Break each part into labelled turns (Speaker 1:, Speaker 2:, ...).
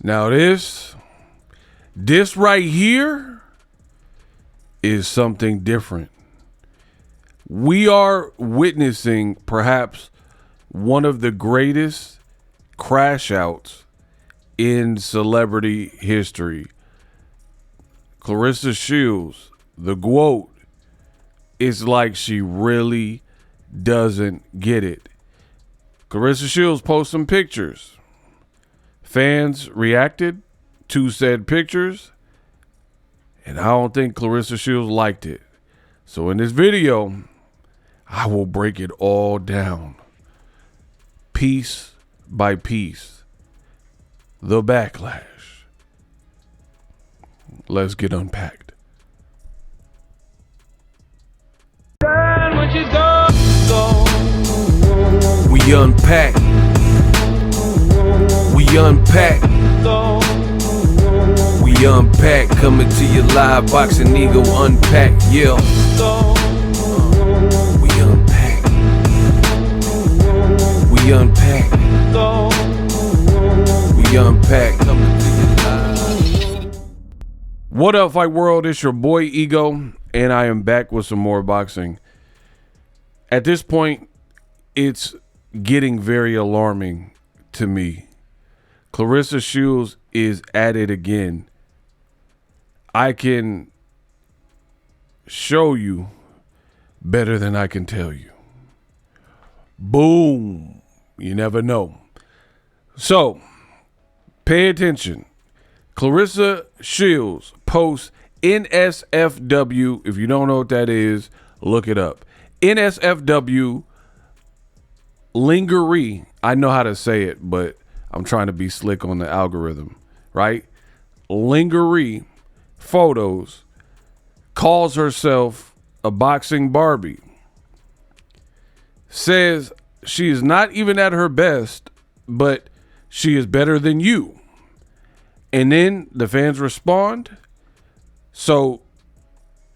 Speaker 1: Now this right here is something different. We are witnessing perhaps one of the greatest crash outs in celebrity history. Claressa Shields, the GOAT, is like she really doesn't get it. Claressa Shields posted some pictures. Fans reacted to said pictures, and I don't think Claressa Shields liked it. So in this video, I will break it all down, piece by piece. The backlash. Let's get unpacked. We unpack. We unpack. We unpack. Coming to you live, Boxingego unpack. Yeah. We unpack. We unpack. We unpack. Coming to you live. What up, Fight World? It's your boy Ego, and I am back with some more boxing. At this point, it's getting very alarming to me. Claressa Shields is at it again. I can show you better than I can tell you. Boom. You never know. So, pay attention. Claressa Shields posts NSFW. If you don't know what that is, look it up. NSFW lingerie. I know how to say it, but I'm trying to be slick on the algorithm, right? Lingerie photos, calls herself a boxing Barbie. Says she is not even at her best, but she is better than you. And then the fans respond. So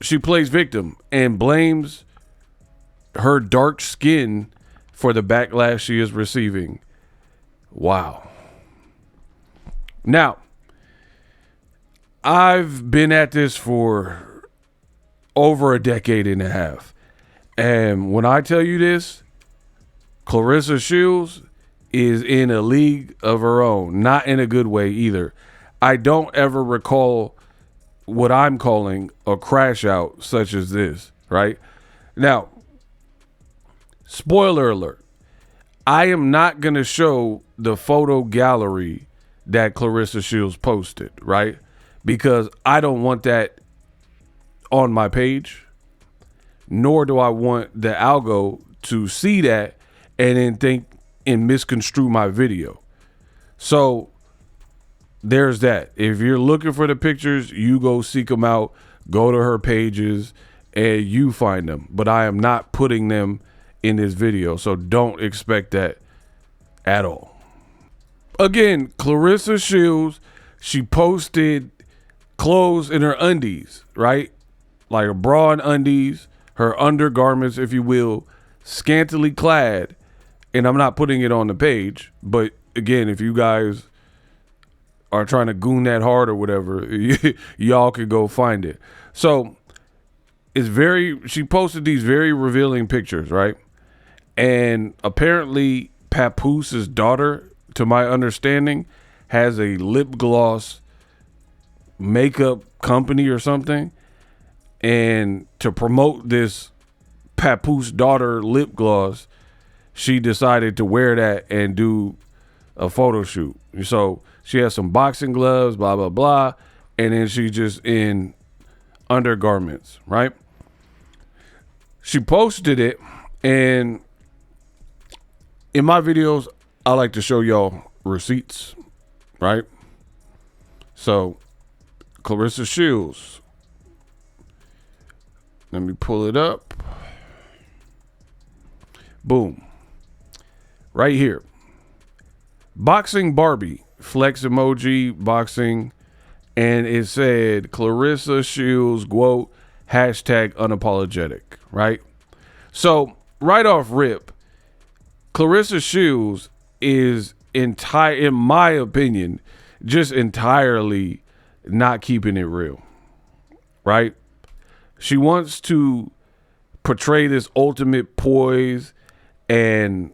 Speaker 1: she plays victim and blames her dark skin for the backlash she is receiving. Wow. Now, I've been at this for over a decade and a half. And when I tell you this, Claressa Shields is in a league of her own. Not in a good way either. I don't ever recall what I'm calling a crash out such as this, right? Now, spoiler alert. I am not going to show the photo gallery that Claressa Shields posted, right? Because I don't want that on my page, nor do I want the algo to see that and then think and misconstrue my video. So there's that. If you're looking for the pictures, you go seek them out, go to her pages, and you find them. But I am not putting them in this video, so don't expect that at all. Again, Claressa Shields, she posted clothes in her undies, right? Like a bra and undies, her undergarments, if you will, scantily clad. And I'm not putting it on the page, but again, if you guys are trying to goon that hard or whatever, y'all can go find it. So she posted these very revealing pictures, right? And apparently Papoose' daughter, to my understanding, has a lip gloss makeup company or something. And to promote this Papoose daughter lip gloss, she decided to wear that and do a photo shoot. So she has some boxing gloves, blah, blah, blah. And then she just in undergarments, right? She posted it, and in my videos, I like to show y'all receipts, right? So, Claressa Shields. Let me pull it up. Boom. Right here. Boxing Barbie. Flex emoji, boxing. And it said, Claressa Shields, quote, hashtag unapologetic, right? So, right off rip, Claressa Shields is in my opinion, just entirely not keeping it real, right? She wants to portray this ultimate poise and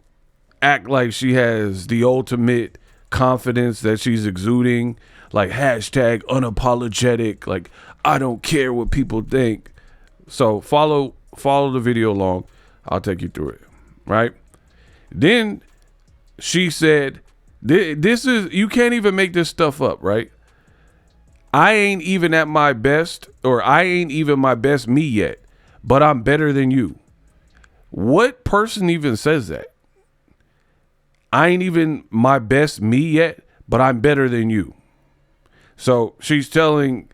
Speaker 1: act like she has the ultimate confidence that she's exuding, like hashtag unapologetic, like I don't care what people think. So follow the video along. I'll take you through it, right? Then she said, this is, you can't even make this stuff up, right? I ain't even at my best, or I ain't even my best me yet, but I'm better than you. What person even says that? I ain't even my best me yet, but I'm better than you. So she's telling,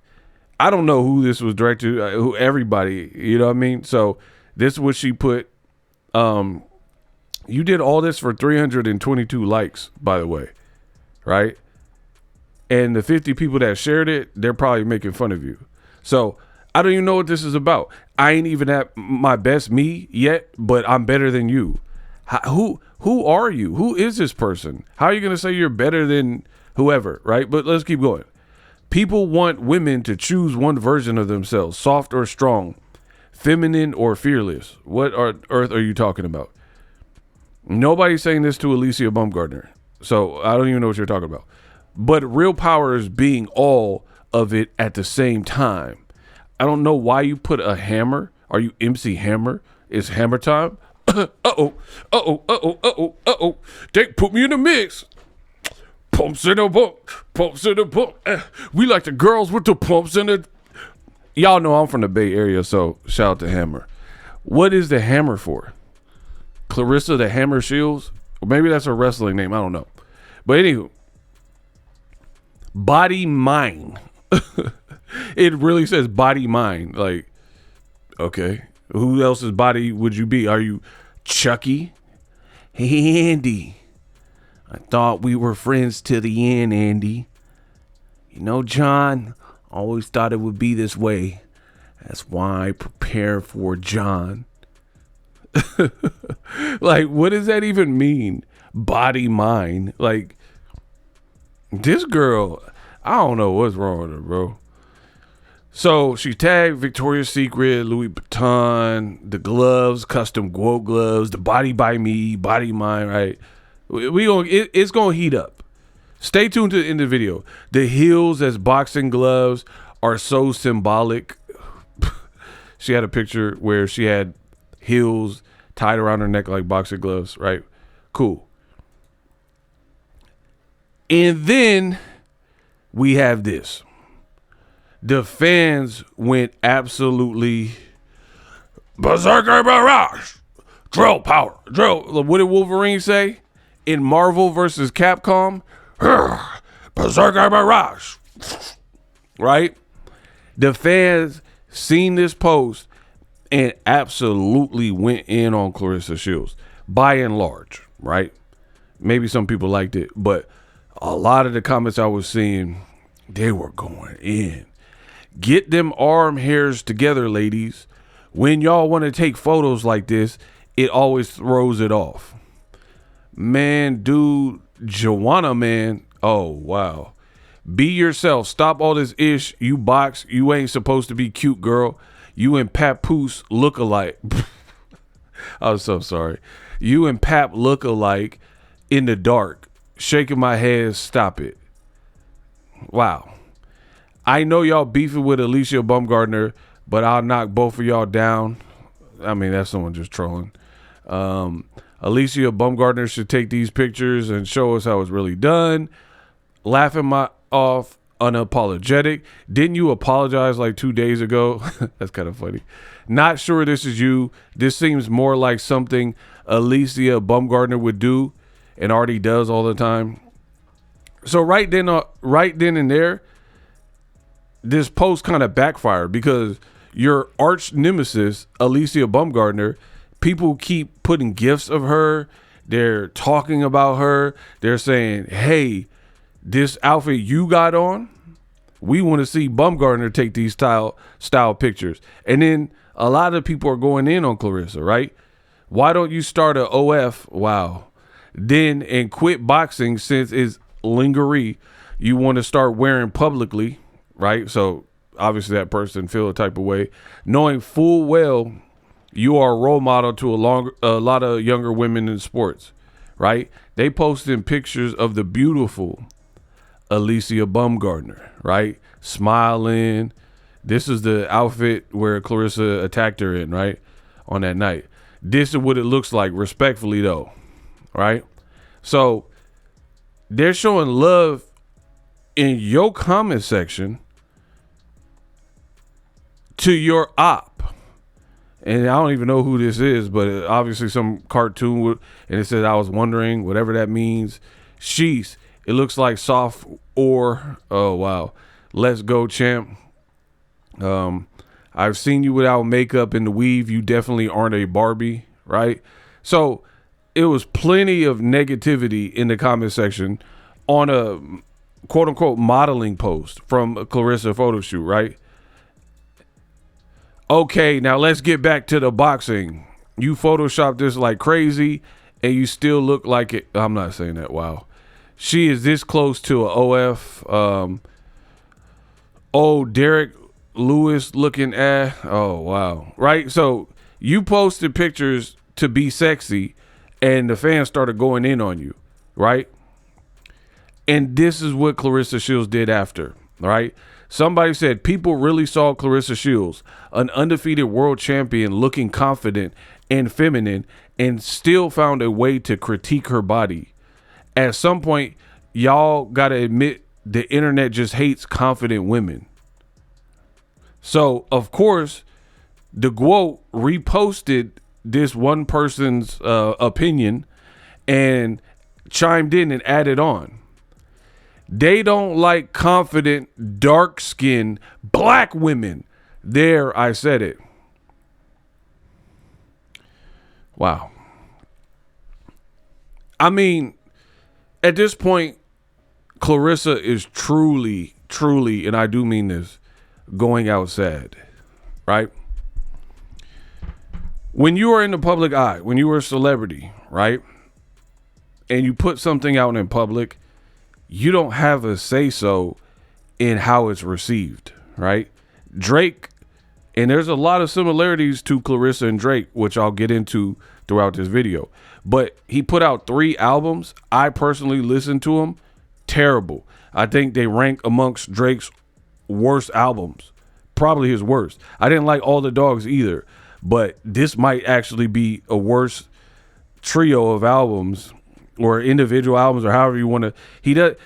Speaker 1: I don't know who this was directed to, who everybody, you know what I mean? So this is what she put. You did all this for 322 likes, by the way, right? And the 50 people that shared it, they're probably making fun of you. So I don't even know what this is about. I ain't even at my best me yet, but I'm better than you. Who are you? Who is this person? How are you going to say you're better than whoever, right? But let's keep going. People want women to choose one version of themselves, soft or strong, feminine or fearless. What on earth are you talking about? Nobody's saying this to Alycia Baumgardner. So I don't even know what you're talking about. But real power is being all of it at the same time. I don't know why you put a hammer. Are you MC Hammer? It's hammer time. They put me in the mix. Pumps in the bump. Pumps in the bump. We like the girls with the pumps in the. Y'all know I'm from the Bay Area, so shout out to Hammer. What is the hammer for? Claressa the Hammer Shields? Or maybe that's a wrestling name. I don't know. But anywho. Body mind. It really says body mind. Like, okay. Who else's body would you be? Are you Chucky? Hey, Andy. I thought we were friends to the end, Andy. You know, John, always thought it would be this way. That's why I prepare for John. Like, what does that even mean? Body mind. Like, this girl, I don't know what's wrong with her, bro. So she tagged Victoria's Secret, Louis Vuitton, the gloves, custom Guo gloves, the body by me, body mine, right? It's gonna heat up. Stay tuned to the end of the video. The heels as boxing gloves are so symbolic. She had a picture where she had heels tied around her neck like boxing gloves, right? Cool. And then we have this. The fans went absolutely berserker barrage. Drill power. Drill. What did Wolverine say in Marvel versus Capcom? Berserker barrage. Right? The fans seen this post and absolutely went in on Claressa Shields by and large, right? Maybe some people liked it, but a lot of the comments I was seeing, they were going in. Get them arm hairs together, ladies. When y'all want to take photos like this, it always throws it off. Man, dude, Joanna, man. Oh, wow. Be yourself. Stop all this ish. You box. You ain't supposed to be cute, girl. You and Papoose look alike. I'm so sorry. You and Pap look alike in the dark. Shaking my head. Stop it. Wow. I know y'all beefing with Alycia Baumgardner, but I'll knock both of y'all down. I mean, that's someone just trolling. Alycia Baumgardner should take these pictures and show us how it's really done. Laughing my off, unapologetic. Didn't you apologize like 2 days ago? That's kind of funny. Not sure this is you. This seems more like something Alycia Baumgardner would do and already does all the time. So right then and there, this post kind of backfired because your arch nemesis, Alycia Baumgardner, people keep putting gifs of her. They're talking about her. They're saying, hey, this outfit you got on, we want to see Baumgardner take these style pictures. And then a lot of people are going in on Claressa, right? Why don't you start a OF? Wow. Then and quit boxing since it's lingerie. you want to start wearing publicly, right? So obviously that person feel a type of way, knowing full well you are a role model to a lot of younger women in sports, right? They posting pictures of the beautiful Alycia Baumgardner, right? Smiling. This is the outfit where Claressa attacked her in, right? On that night. This is what it looks like, respectfully though, right? So they're showing love in your comment section to your op. And I don't even know who this is, but obviously some cartoon, and it says, I was wondering, whatever that means. Sheesh, it looks like soft ore. Oh, wow. Let's go, champ. I've seen you without makeup in the weave. You definitely aren't a Barbie, right? So it was plenty of negativity in the comment section on a quote unquote modeling post from a Claressa photo shoot, right? Okay, now let's get back to the boxing. You photoshopped this like crazy and you still look like it. I'm not saying that. Wow. She is this close to a OF. Derek Lewis looking at. Oh, wow. Right. So you posted pictures to be sexy and the fans started going in on you. Right. And this is what Claressa Shields did after. Right. Somebody said people really saw Claressa Shields, an undefeated world champion, looking confident and feminine, and still found a way to critique her body. At some point, y'all got to admit the internet just hates confident women. So, of course, the quote reposted this one person's opinion and chimed in and added on. They don't like confident, dark-skinned, black women. There, I said it. Wow. I mean, at this point, Claressa is truly, and I do mean this, going out sad, right? When you are in the public eye, when you are a celebrity, right, and you put something out in public, you don't have a say-so in how it's received, right? Drake, and there's a lot of similarities to Claressa and Drake, which I'll get into throughout this video. But he put out 3 albums. I personally listened to them. Terrible. I think they rank amongst Drake's worst albums. Probably his worst. I didn't like All the Dogs either. But this might actually be a worse trio of albums or individual albums or however you want to.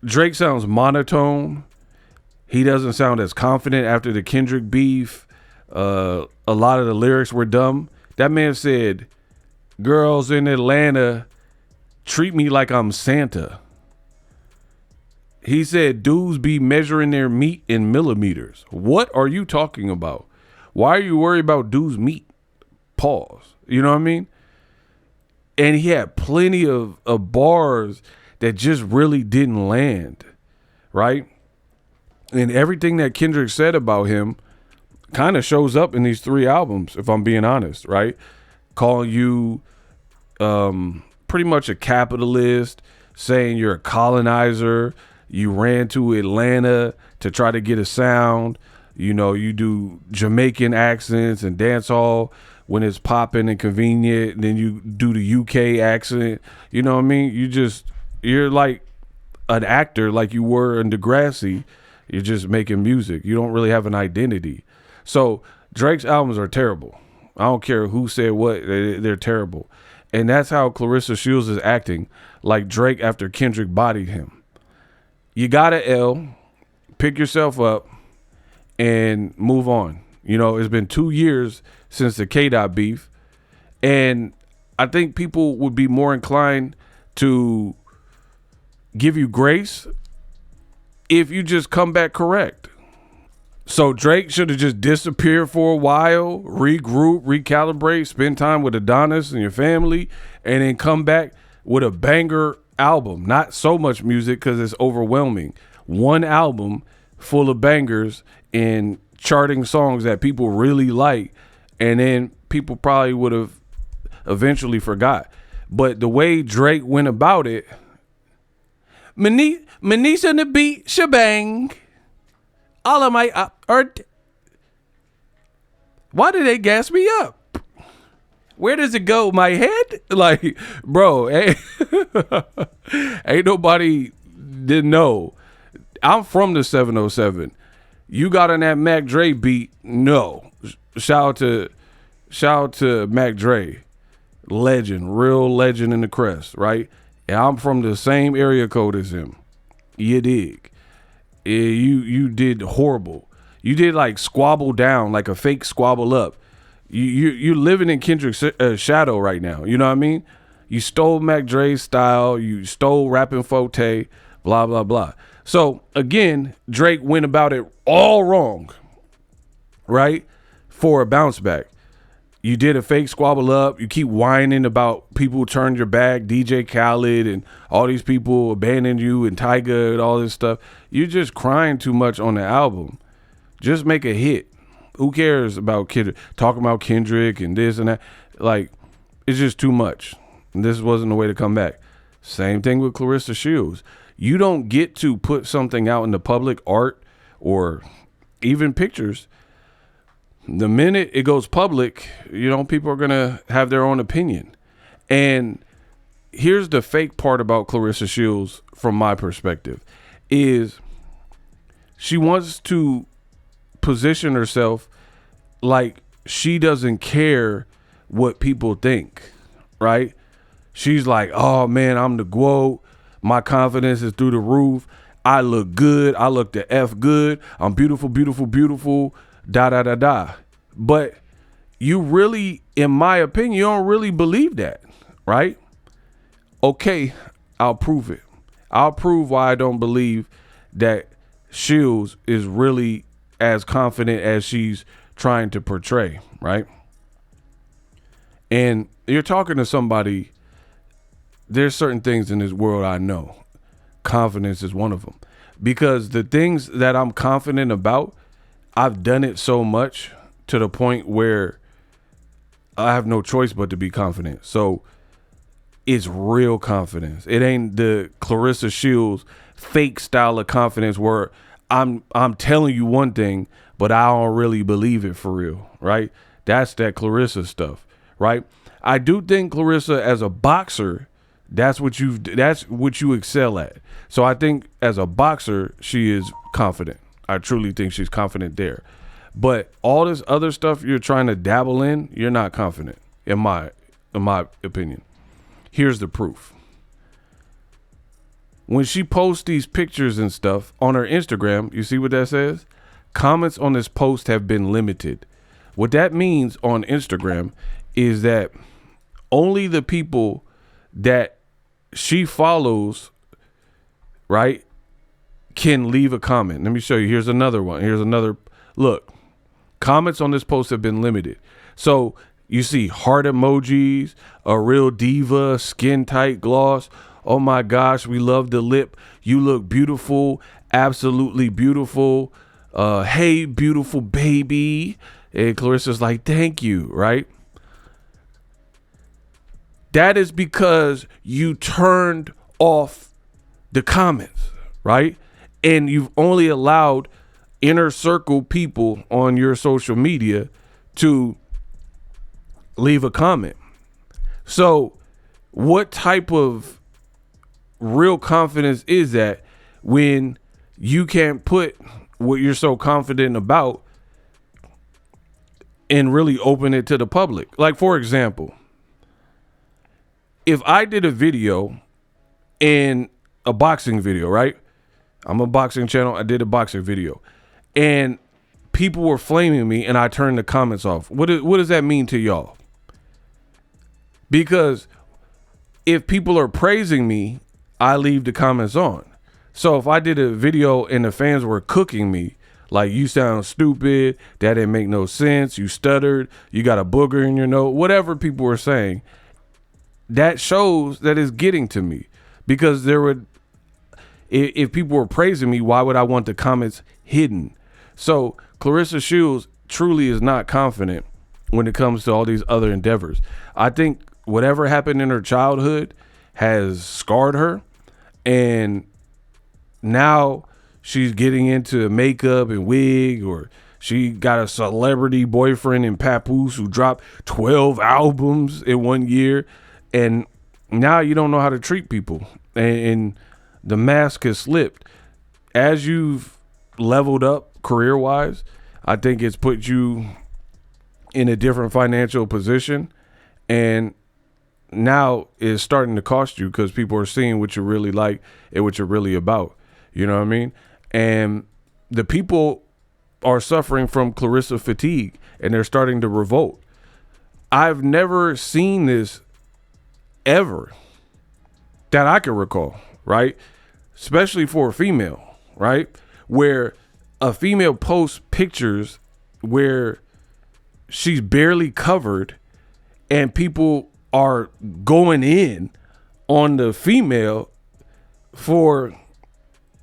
Speaker 1: Drake sounds monotone. He doesn't sound as confident after the Kendrick beef. A lot of the lyrics were dumb. That man said, girls in Atlanta treat me like I'm Santa. He said dudes be measuring their meat in millimeters. What are you talking about? Why are you worried about dudes' meat? Pause. You know what I mean? And he had plenty of bars that just really didn't land, right? And everything that Kendrick said about him kind of shows up in these 3 albums, if I'm being honest, right? Calling you pretty much a capitalist, saying you're a colonizer, you ran to Atlanta to try to get a sound, you know, you do Jamaican accents and dance hall when it's popping and convenient, and then you do the UK accent, you know what I mean? You're like an actor like you were in Degrassi. You're just making music. You don't really have an identity. So Drake's albums are terrible. I don't care who said what, they're terrible. And that's how Claressa Shields is acting, like Drake after Kendrick bodied him. You got a L, pick yourself up, and move on. You know, it's been 2 years since the K-Dot beef, and I think people would be more inclined to give you grace if you just come back correct. So Drake should have just disappeared for a while, regroup, recalibrate, spend time with Adonis and your family, and then come back with a banger album. Not so much music because it's overwhelming. One album full of bangers and charting songs that people really like, and then people probably would have eventually forgot. But the way Drake went about it Manish on the beat, shebang. All of my why did they gas me up? Where does it go? My head? Like, bro, hey, ain't nobody didn't know. I'm from the 707. You got on that Mac Dre beat? No. Shout out to Mac Dre, legend, real legend in the Crest, right? And I'm from the same area code as him. You dig? Yeah, you did horrible. You did like squabble down, like a fake squabble up. You're living in Kendrick's shadow right now. You know what I mean? You stole Mac Dre's style. You stole rapping Forte, blah, blah, blah. So, again, Drake went about it all wrong, right? For a bounce back. You did a fake squabble up. You keep whining about people who turned your back, DJ Khaled and all these people abandoned you and Tyga and all this stuff. You're just crying too much on the album. Just make a hit. Who cares about Kendrick? Talking about Kendrick and this and that. Like, it's just too much. And this wasn't the way to come back. Same thing with Claressa Shields. You don't get to put something out in the public, art or even pictures. The minute it goes public, people are going to have their own opinion. And here's the fake part about Claressa Shields from my perspective is she wants to position herself like she doesn't care what people think, right? She's like, oh man, I'm the GOAT. My confidence is through the roof. I look good. I look the F good. I'm beautiful, beautiful, beautiful, da, da, da, da. But you really, in my opinion, you don't really believe that, right? Okay, I'll prove it. I'll prove why I don't believe that Shields is really as confident as she's trying to portray, right? And you're talking to somebody, there's certain things in this world I know. Confidence is one of them. Because the things that I'm confident about, I've done it so much to the point where I have no choice but to be confident. So it's real confidence. It ain't the Claressa Shields fake style of confidence where I'm telling you one thing, but I don't really believe it for real, right? That's that Claressa stuff, right? I do think Claressa as a boxer, that's what you excel at. So I think as a boxer, she is confident. I truly think she's confident there. But all this other stuff you're trying to dabble in, you're not confident, in my opinion. Here's the proof. When she posts these pictures and stuff on her Instagram, you see what that says? Comments on this post have been limited. What that means on Instagram is that only the people that she follows, right, can leave a comment. Let me show you. Here's another one. Here's another. Look, comments on this post have been limited. So you see heart emojis, a real diva, skin tight gloss. Oh my gosh, we love the lip. You look beautiful, absolutely beautiful. Hey, beautiful baby. And Claressa's like, thank you, right? That is because you turned off the comments, right? And you've only allowed inner circle people on your social media to leave a comment. So what type of real confidence is that when you can't put what you're so confident about and really open it to the public? Like, for example, if I did a video in a boxing video, right? I'm a boxing channel. I did a boxing video and people were flaming me and I turned the comments off. What does that mean to y'all? Because if people are praising me, I leave the comments on. So if I did a video and the fans were cooking me, like, you sound stupid, that didn't make no sense, you stuttered, you got a booger in your nose, whatever people were saying, that shows that it's getting to me. Because if people were praising me, why would I want the comments hidden? So Claressa Shields truly is not confident when it comes to all these other endeavors. I think whatever happened in her childhood has scarred her, and now she's getting into makeup and wig, or she got a celebrity boyfriend in Papoose who dropped 12 albums in 1 year. And now you don't know how to treat people. And the mask has slipped. As you've leveled up career-wise, I think it's put you in a different financial position. And now it's starting to cost you because people are seeing what you really like and what you're really about. You know what I mean? And the people are suffering from Claressa fatigue, and they're starting to revolt. I've never seen this ever that I can recall, right? Especially for a female, right? Where a female posts pictures where she's barely covered and people are going in on the female for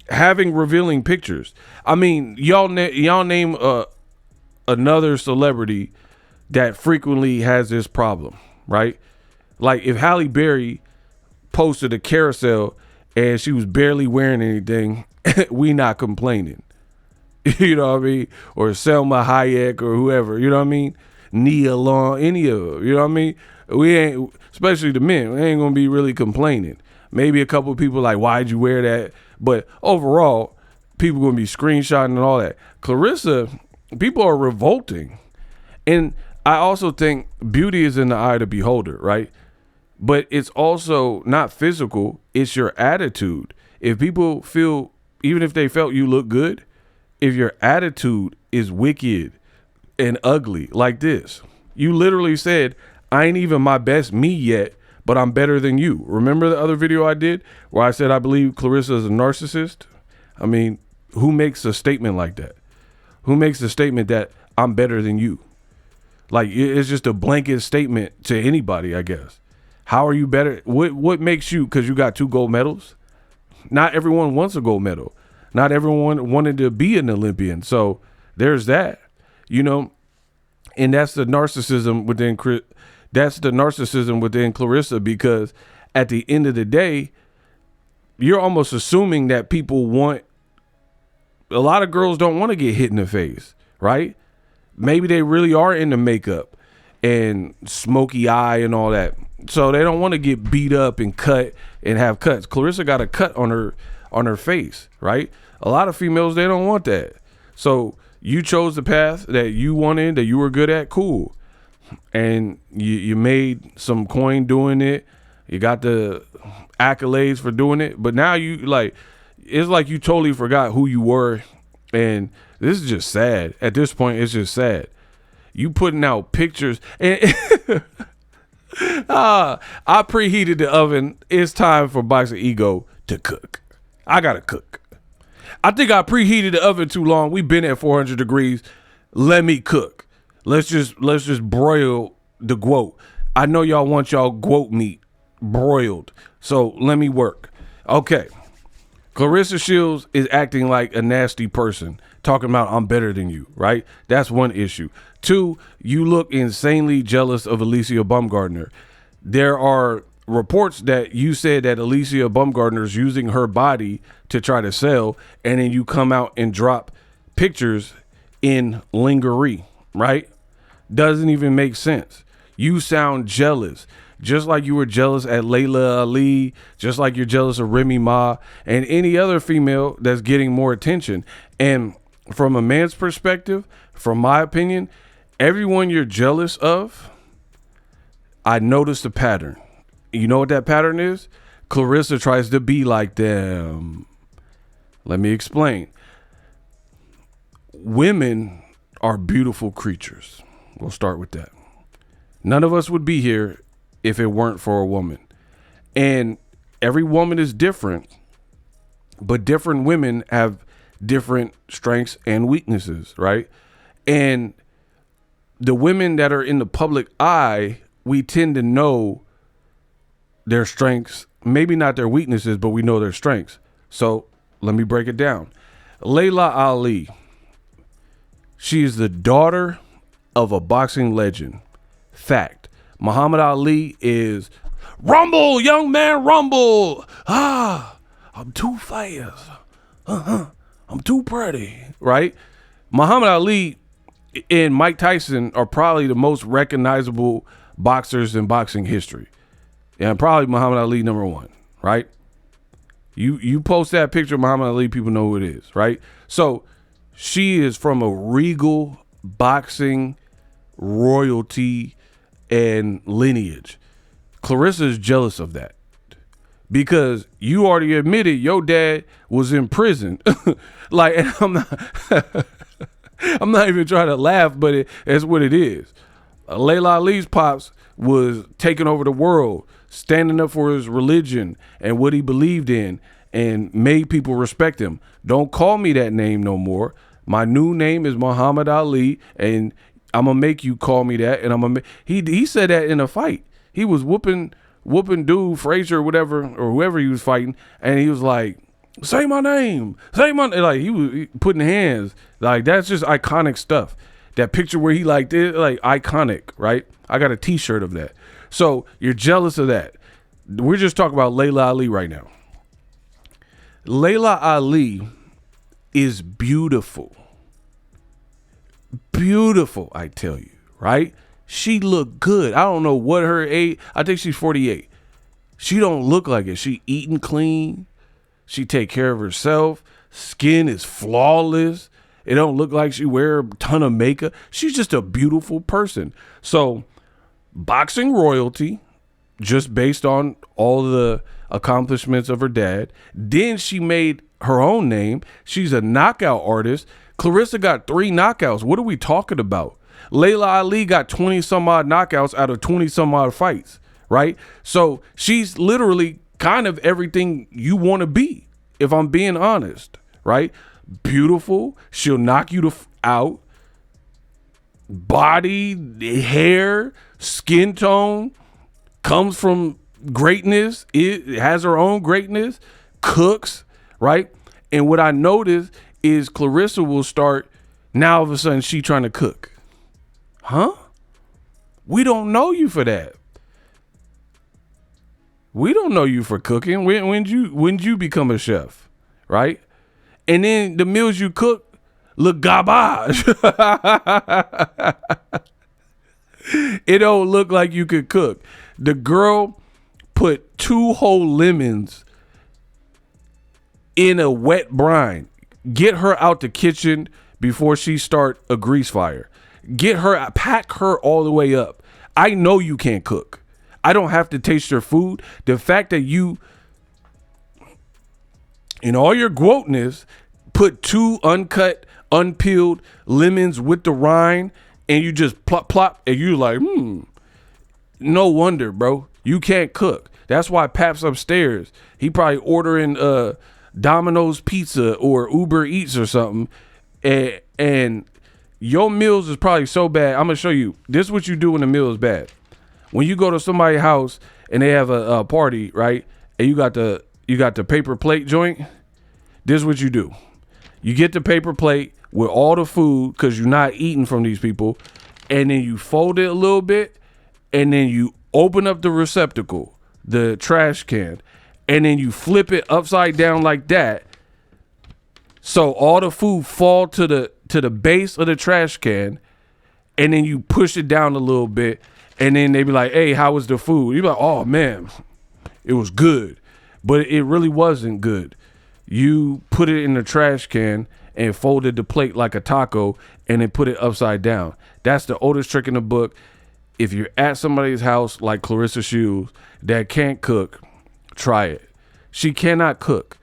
Speaker 1: having revealing pictures. I mean, y'all name another celebrity that frequently has this problem, right? Like if Halle Berry posted a carousel and she was barely wearing anything, we not complaining. You know what I mean? Or Selma Hayek or whoever, you know what I mean? Nia Long, any of them, you know what I mean? We ain't, especially the men, we ain't gonna be really complaining. Maybe a couple of people like, why'd you wear that? But overall, people gonna be screenshotting and all that. Claressa, people are revolting. And I also think beauty is in the eye of the beholder, right? But it's also not physical, it's your attitude. If people feel, even if they felt you look good, if your attitude is wicked and ugly like this, you literally said, I ain't even my best me yet, but I'm better than you. Remember the other video I did where I said I believe Claressa is a narcissist? I mean, who makes a statement like that? Who makes a statement that I'm better than you? Like, it's just a blanket statement to anybody, I guess. How are you better? What makes you, because you got 2 gold medals? Not everyone wants a gold medal. Not everyone wanted to be an Olympian. So there's that, you know, and that's the narcissism within Claressa, because at the end of the day, you're almost assuming that people want, a lot of girls don't want to get hit in the face, right? Maybe they really are into makeup and smoky eye and all that. So they don't want to get beat up and cut and have cuts. Claressa got a cut on her face, right? A lot of females, they don't want that. So you chose the path that you wanted, that you were good at, cool. And you made some coin doing it. You got the accolades for doing it. But now it's like you totally forgot who you were. And this is just sad. At this point, it's just sad. You putting out pictures. And I preheated the oven. It's time for Boxingego to cook. I got to cook. I think I preheated the oven too long. We've been at 400 degrees. Let me cook. Let's just broil the goat. I know y'all want y'all goat meat broiled. So let me work. Okay. Claressa Shields is acting like a nasty person, talking about I'm better than you, right? That's one issue. 2, you look insanely jealous of Alycia Baumgardner. There are reports that you said that Alycia Baumgardner is using her body to try to sell, and then you come out and drop pictures in lingerie, right? Doesn't even make sense. You sound jealous. Just like you were jealous at Layla Ali, just like you're jealous of Remy Ma and any other female that's getting more attention. And from a man's perspective, from my opinion, everyone you're jealous of, I noticed a pattern. You know what that pattern is? Claressa tries to be like them. Let me explain. Women are beautiful creatures. We'll start with that. None of us would be here if it weren't for a woman. And every woman is different, but different women have different strengths and weaknesses, right? And the women that are in the public eye, we tend to know their strengths, maybe not their weaknesses, but we know their strengths. So let me break it down. Layla Ali, she is the daughter of a boxing legend. Fact. Muhammad Ali is rumble, young man, rumble. I'm too fast. I'm too pretty, right? Muhammad Ali and Mike Tyson are probably the most recognizable boxers in boxing history. And probably Muhammad Ali #1, right? You post that picture of Muhammad Ali, people know who it is, right? So she is from a regal boxing royalty and lineage. Claressa is jealous of that because you already admitted your dad was in prison. Like, and I'm not even trying to laugh, but it's what it is. Layla Ali's pops was taking over the world, standing up for his religion and what he believed in, and made people respect him. Don't call me that name no more. My new name is Muhammad Ali, and I'm gonna make you call me that. And he said that in a fight. He was whooping dude, Frazier or whatever, or whoever he was fighting, and he was like, say my name, like he was putting hands. Like, that's just iconic stuff. That picture where he like did, like, iconic, right? I got a t-shirt of that. So you're jealous of that. We're just talking about Layla Ali right now. Layla Ali is beautiful. Beautiful, I tell you, right? She look good. I don't know what her age. I think she's 48. She don't look like it. She eating clean. She take care of herself. Skin is flawless. It don't look like she wear a ton of makeup. She's just a beautiful person. So boxing royalty, just based on all the accomplishments of her dad. Then she made her own name. She's a knockout artist. Claressa got 3 knockouts. What are we talking about? Layla Ali got 20 some odd knockouts out of 20 some odd fights, right? So she's literally kind of everything you want to be, if I'm being honest, right? Beautiful. She'll knock you out. Body, hair, skin tone, comes from greatness. It has her own greatness. Cooks, right? And what I noticed is Claressa will start, now all of a sudden she trying to cook. Huh? We don't know you for that. We don't know you for cooking. When'd you become a chef, right? And then the meals you cook look garbage. It don't look like you could cook. The girl put 2 whole lemons in a wet brine. Get her out the kitchen before she start a grease fire. Pack her all the way up. I know you can't cook. I don't have to taste your food. The fact that you, in all your groatness, put 2 uncut, unpeeled lemons with the rind, and you just plop, and you like, no wonder, bro. You can't cook. That's why Pap's upstairs. He probably ordering Domino's pizza or Uber Eats or something, and your meals is probably so bad. I'm gonna show you. This is what you do when the meal is bad. When you go to somebody's house and they have a party, right? And you got the paper plate joint. This is what you do. You get the paper plate with all the food because you're not eating from these people, and then you fold it a little bit, and then you open up the receptacle, the trash can, and then you flip it upside down like that. So all the food fall to the base of the trash can, and then you push it down a little bit, and then they be like, hey, how was the food? You be like, oh man, it was good. But it really wasn't good. You put it in the trash can and folded the plate like a taco and then put it upside down. That's the oldest trick in the book. If you're at somebody's house like Claressa Shields that can't cook, try it. She cannot cook.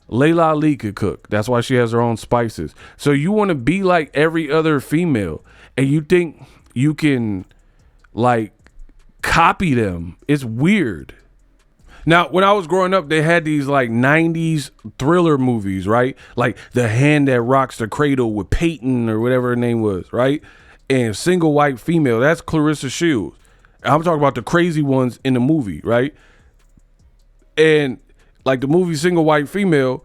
Speaker 1: Layla Ali could cook. That's why she has her own spices. So you want to be like every other female, and you think you can like copy them. It's weird. Now, when I was growing up, they had these like 90s thriller movies, right? Like The Hand That Rocks the Cradle with Peyton or whatever her name was, right? And Single White Female, that's Claressa Shields. I'm talking about the crazy ones in the movie, right? And like the movie Single White Female,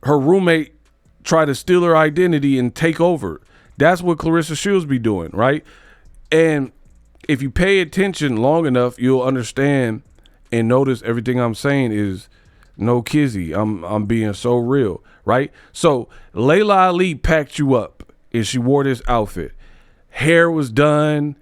Speaker 1: her roommate tried to steal her identity and take over. That's what Claressa Shields be doing, right? And if you pay attention long enough, you'll understand and notice everything I'm saying is No kizzy. I'm being so real, right? So Layla Ali packed you up and she wore this outfit. Hair was done,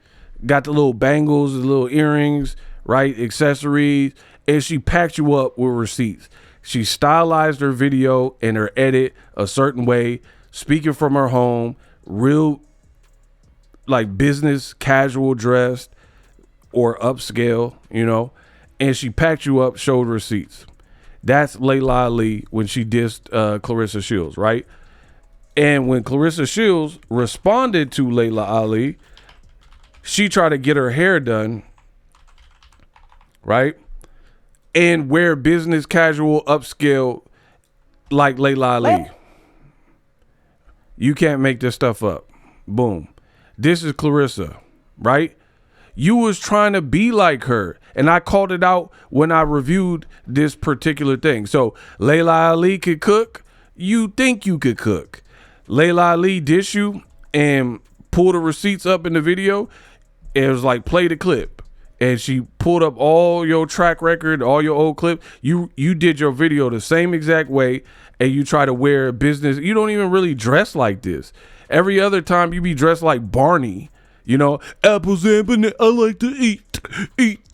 Speaker 1: got the little bangles, the little earrings, right? Accessories, and she packed you up with receipts. She stylized her video and her edit a certain way, speaking from her home, real like business casual dressed or upscale, and she packed you up, showed receipts. That's Layla Ali when she dissed Claressa Shields, right? And when Claressa Shields responded to Layla Ali, she tried to get her hair done, right? And wear business casual upscale like Layla Ali. You can't make this stuff up. Boom. This is Claressa, right? You was trying to be like her. And I called it out when I reviewed this particular thing. So Layla Ali could cook. You think you could cook. Layla Ali dish you and pull the receipts up in the video. It was like play the clip. And she pulled up all your track record, all your old clip. You did your video the same exact way. And you try to wear business. You don't even really dress like this. Every other time you be dressed like Barney. Apples and banana. I like to eat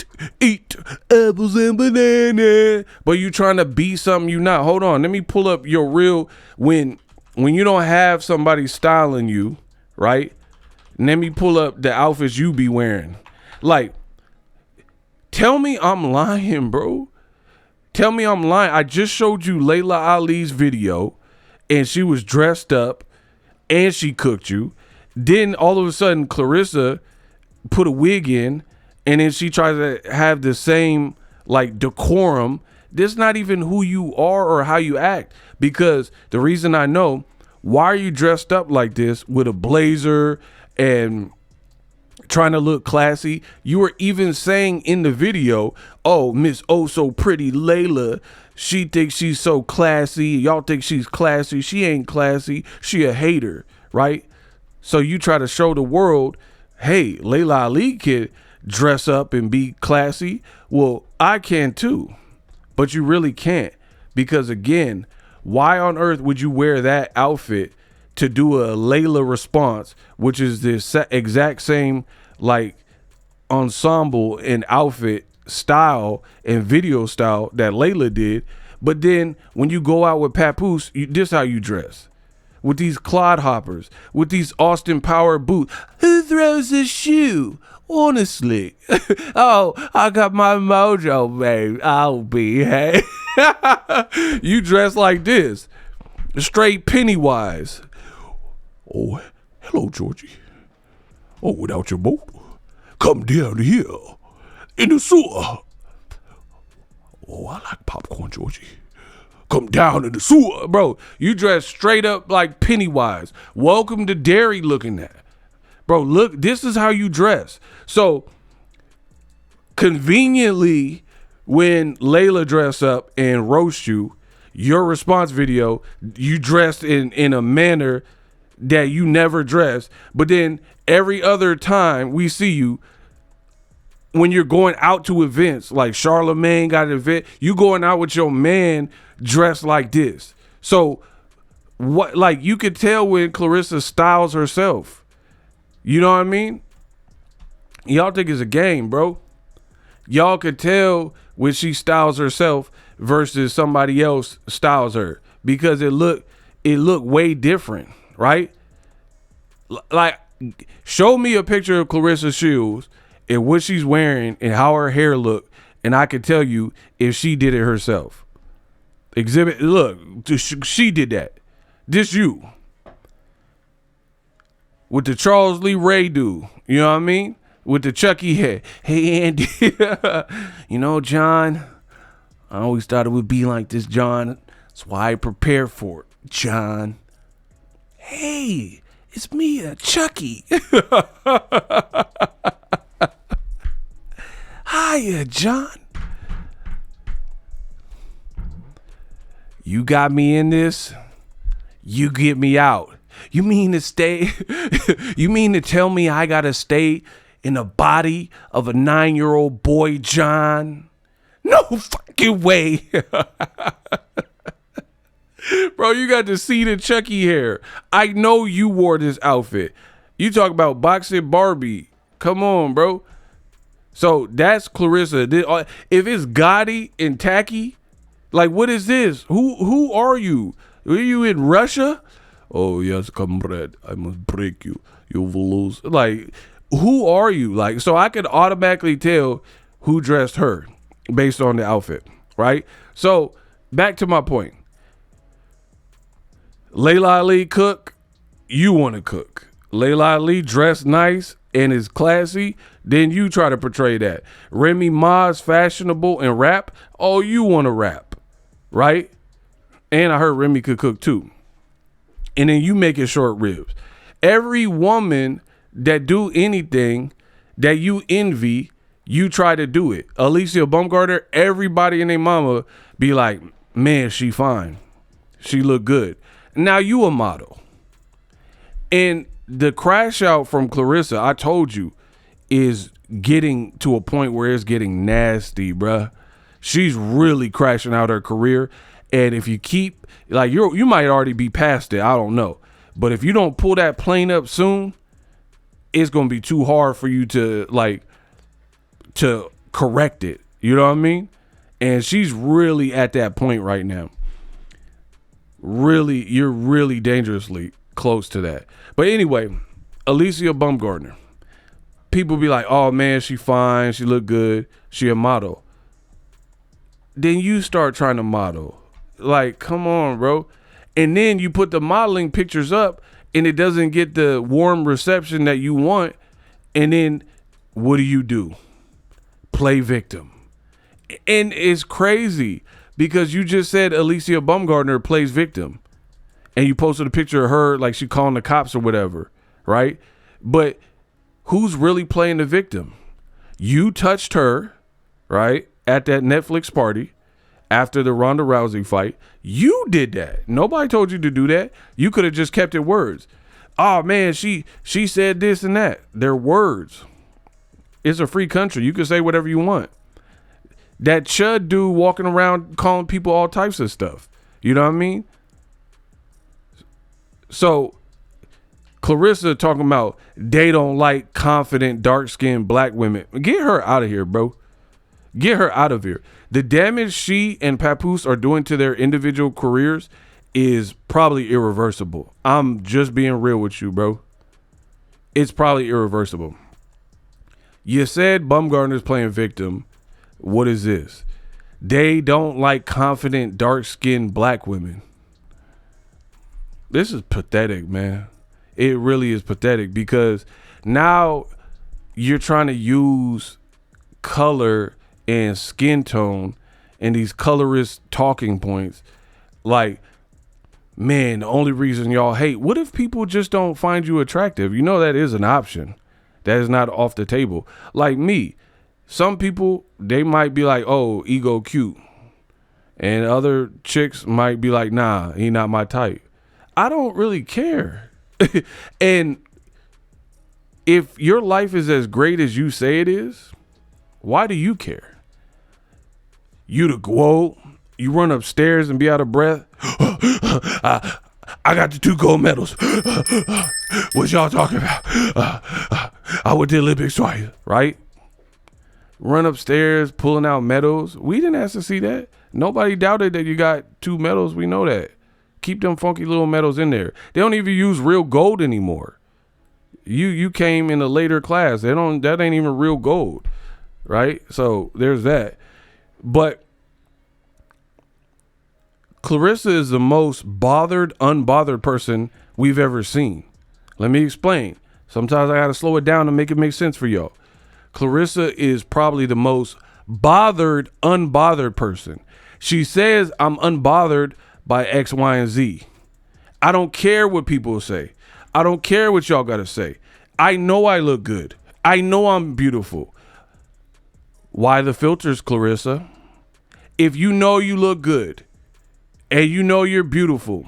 Speaker 1: apples and banana. But you trying to be something you not. Hold on. Let me pull up your real, when you don't have somebody styling you, right? Let me pull up the outfits you be wearing. Like, tell me I'm lying, bro. Tell me I'm lying. I just showed you Layla Ali's video and she was dressed up and she cooked you. Then all of a sudden Claressa put a wig in and then she tries to have the same like decorum. This not even who you are or how you act, because the reason I know, why are you dressed up like this with a blazer and trying to look classy? You were even saying in the video, oh, Miss Oh So Pretty Layla, she thinks she's so classy. Y'all think she's classy. She ain't classy. She a hater, right? So you try to show the world, hey, Layla Ali can dress up and be classy. Well, I can too, but you really can't, because again, why on earth would you wear that outfit to do a Layla response, which is the exact same like ensemble and outfit style and video style that Layla did? But then when you go out with Papoose, this how you dress. With these clodhoppers, with these Austin Power boots. Who throws a shoe? Honestly. Oh, I got my mojo, babe. I'll be, hey. You dress like this. Straight Pennywise. Oh, hello, Georgie. Oh, without your boat. Come down here in the sewer. Oh, I like popcorn, Georgie. Come down in the sewer. Bro, you dress straight up like Pennywise. Welcome to Derry looking at. Bro, look, this is how you dress. So, conveniently, when Layla dress up and roast you, your response video, you dressed in a manner that you never dressed. But then every other time we see you, when you're going out to events, like Charlamagne got an event, you going out with your man dressed like this. So what, like, you could tell when Claressa styles herself. You know what I mean? Y'all think it's a game, bro. Y'all could tell when she styles herself versus somebody else styles her, because it look way different, right? Like, show me a picture of Claressa Shields and what she's wearing and how her hair look, and I could tell you if she did it herself. Exhibit, look, she did that. This you. With the Charles Lee Ray dude, you know what I mean? With the Chucky head. Hey, Andy. You know, John, I always thought it would be like this, John. That's why I prepared for it, John. Hey, it's me, Chucky. Hiya, John. You got me in this, you get me out. You mean to stay? You mean to tell me I gotta stay in the body of a 9-year-old boy, John? No fucking way. Bro, you got the seeded Chucky hair. I know you wore this outfit. You talk about boxing Barbie. Come on, bro. So that's Claressa. If it's gaudy and tacky, like what is this? Who are you? Are you in Russia? Oh yes, comrade, I must break you. You will lose. Like, who are you? Like, so I could automatically tell who dressed her based on the outfit, right? So back to my point. Layla Ali cook, you want to cook. Layla Ali dressed nice and is classy, then you try to portray that. Remy Ma's fashionable and rap, oh, you want to rap, right? And I heard Remy could cook too. And then you make it short ribs. Every woman that do anything that you envy, you try to do it. Alycia Baumgardner, everybody and their mama be like, man, she fine. She look good. Now you a model. And the crash out from Claressa, I told you, is getting to a point where it's getting nasty, bruh. She's really crashing out her career. And if you keep, like, you might already be past it. I don't know. But if you don't pull that plane up soon, it's going to be too hard for you to, like, to correct it. You know what I mean? And she's really at that point right now. Really, you're really dangerously close to that. But anyway, Alycia Baumgardner. People be like, oh man, she fine, she look good, she a model. Then you start trying to model. Like, come on, bro. And then you put the modeling pictures up and it doesn't get the warm reception that you want. And then what do? Play victim. And it's crazy because you just said Alycia Baumgardner plays victim. And you posted a picture of her like she calling the cops or whatever, right? But who's really playing the victim? You touched her, right, at that Netflix party after the Ronda Rousey fight. You did that. Nobody told you to do that. You could have just kept it words. Oh, man, she said this and that. They're words. It's a free country. You can say whatever you want. That Chud dude walking around calling people all types of stuff. You know what I mean? So Claressa talking about they don't like confident, dark-skinned black women. Get her out of here, bro. Get her out of here. The damage she and Papoose are doing to their individual careers is probably irreversible. I'm just being real with you, bro. It's probably irreversible. You said Baumgardner's playing victim. What is this? They don't like confident, dark-skinned black women. This is pathetic, man. It really is pathetic because now you're trying to use color and skin tone and these colorist talking points. Like, man, the only reason y'all hate, what if people just don't find you attractive? You know, that is an option. That is not off the table. Like me, some people, they might be like, oh, ego cute. And other chicks might be like, nah, he not my type. I don't really care. And if your life is as great as you say it is, why do you care? You the GOAT, you run upstairs and be out of breath. I got the 2 gold medals. What y'all talking about? I went to the Olympics twice, right? Run upstairs, pulling out medals. We didn't ask to see that. Nobody doubted that you got 2 medals. We know that. Keep them funky little medals in there. They don't even use real gold anymore. You came in a later class. That ain't even real gold, right? So there's that. But Claressa is the most bothered, unbothered person we've ever seen. Let me explain. Sometimes I gotta slow it down to make it make sense for y'all. Claressa is probably the most bothered, unbothered person. She says, I'm unbothered by X, Y, and Z. I don't care what people say. I don't care what y'all gotta say. I know I look good. I know I'm beautiful. Why the filters, Claressa? If you know you look good, and you know you're beautiful,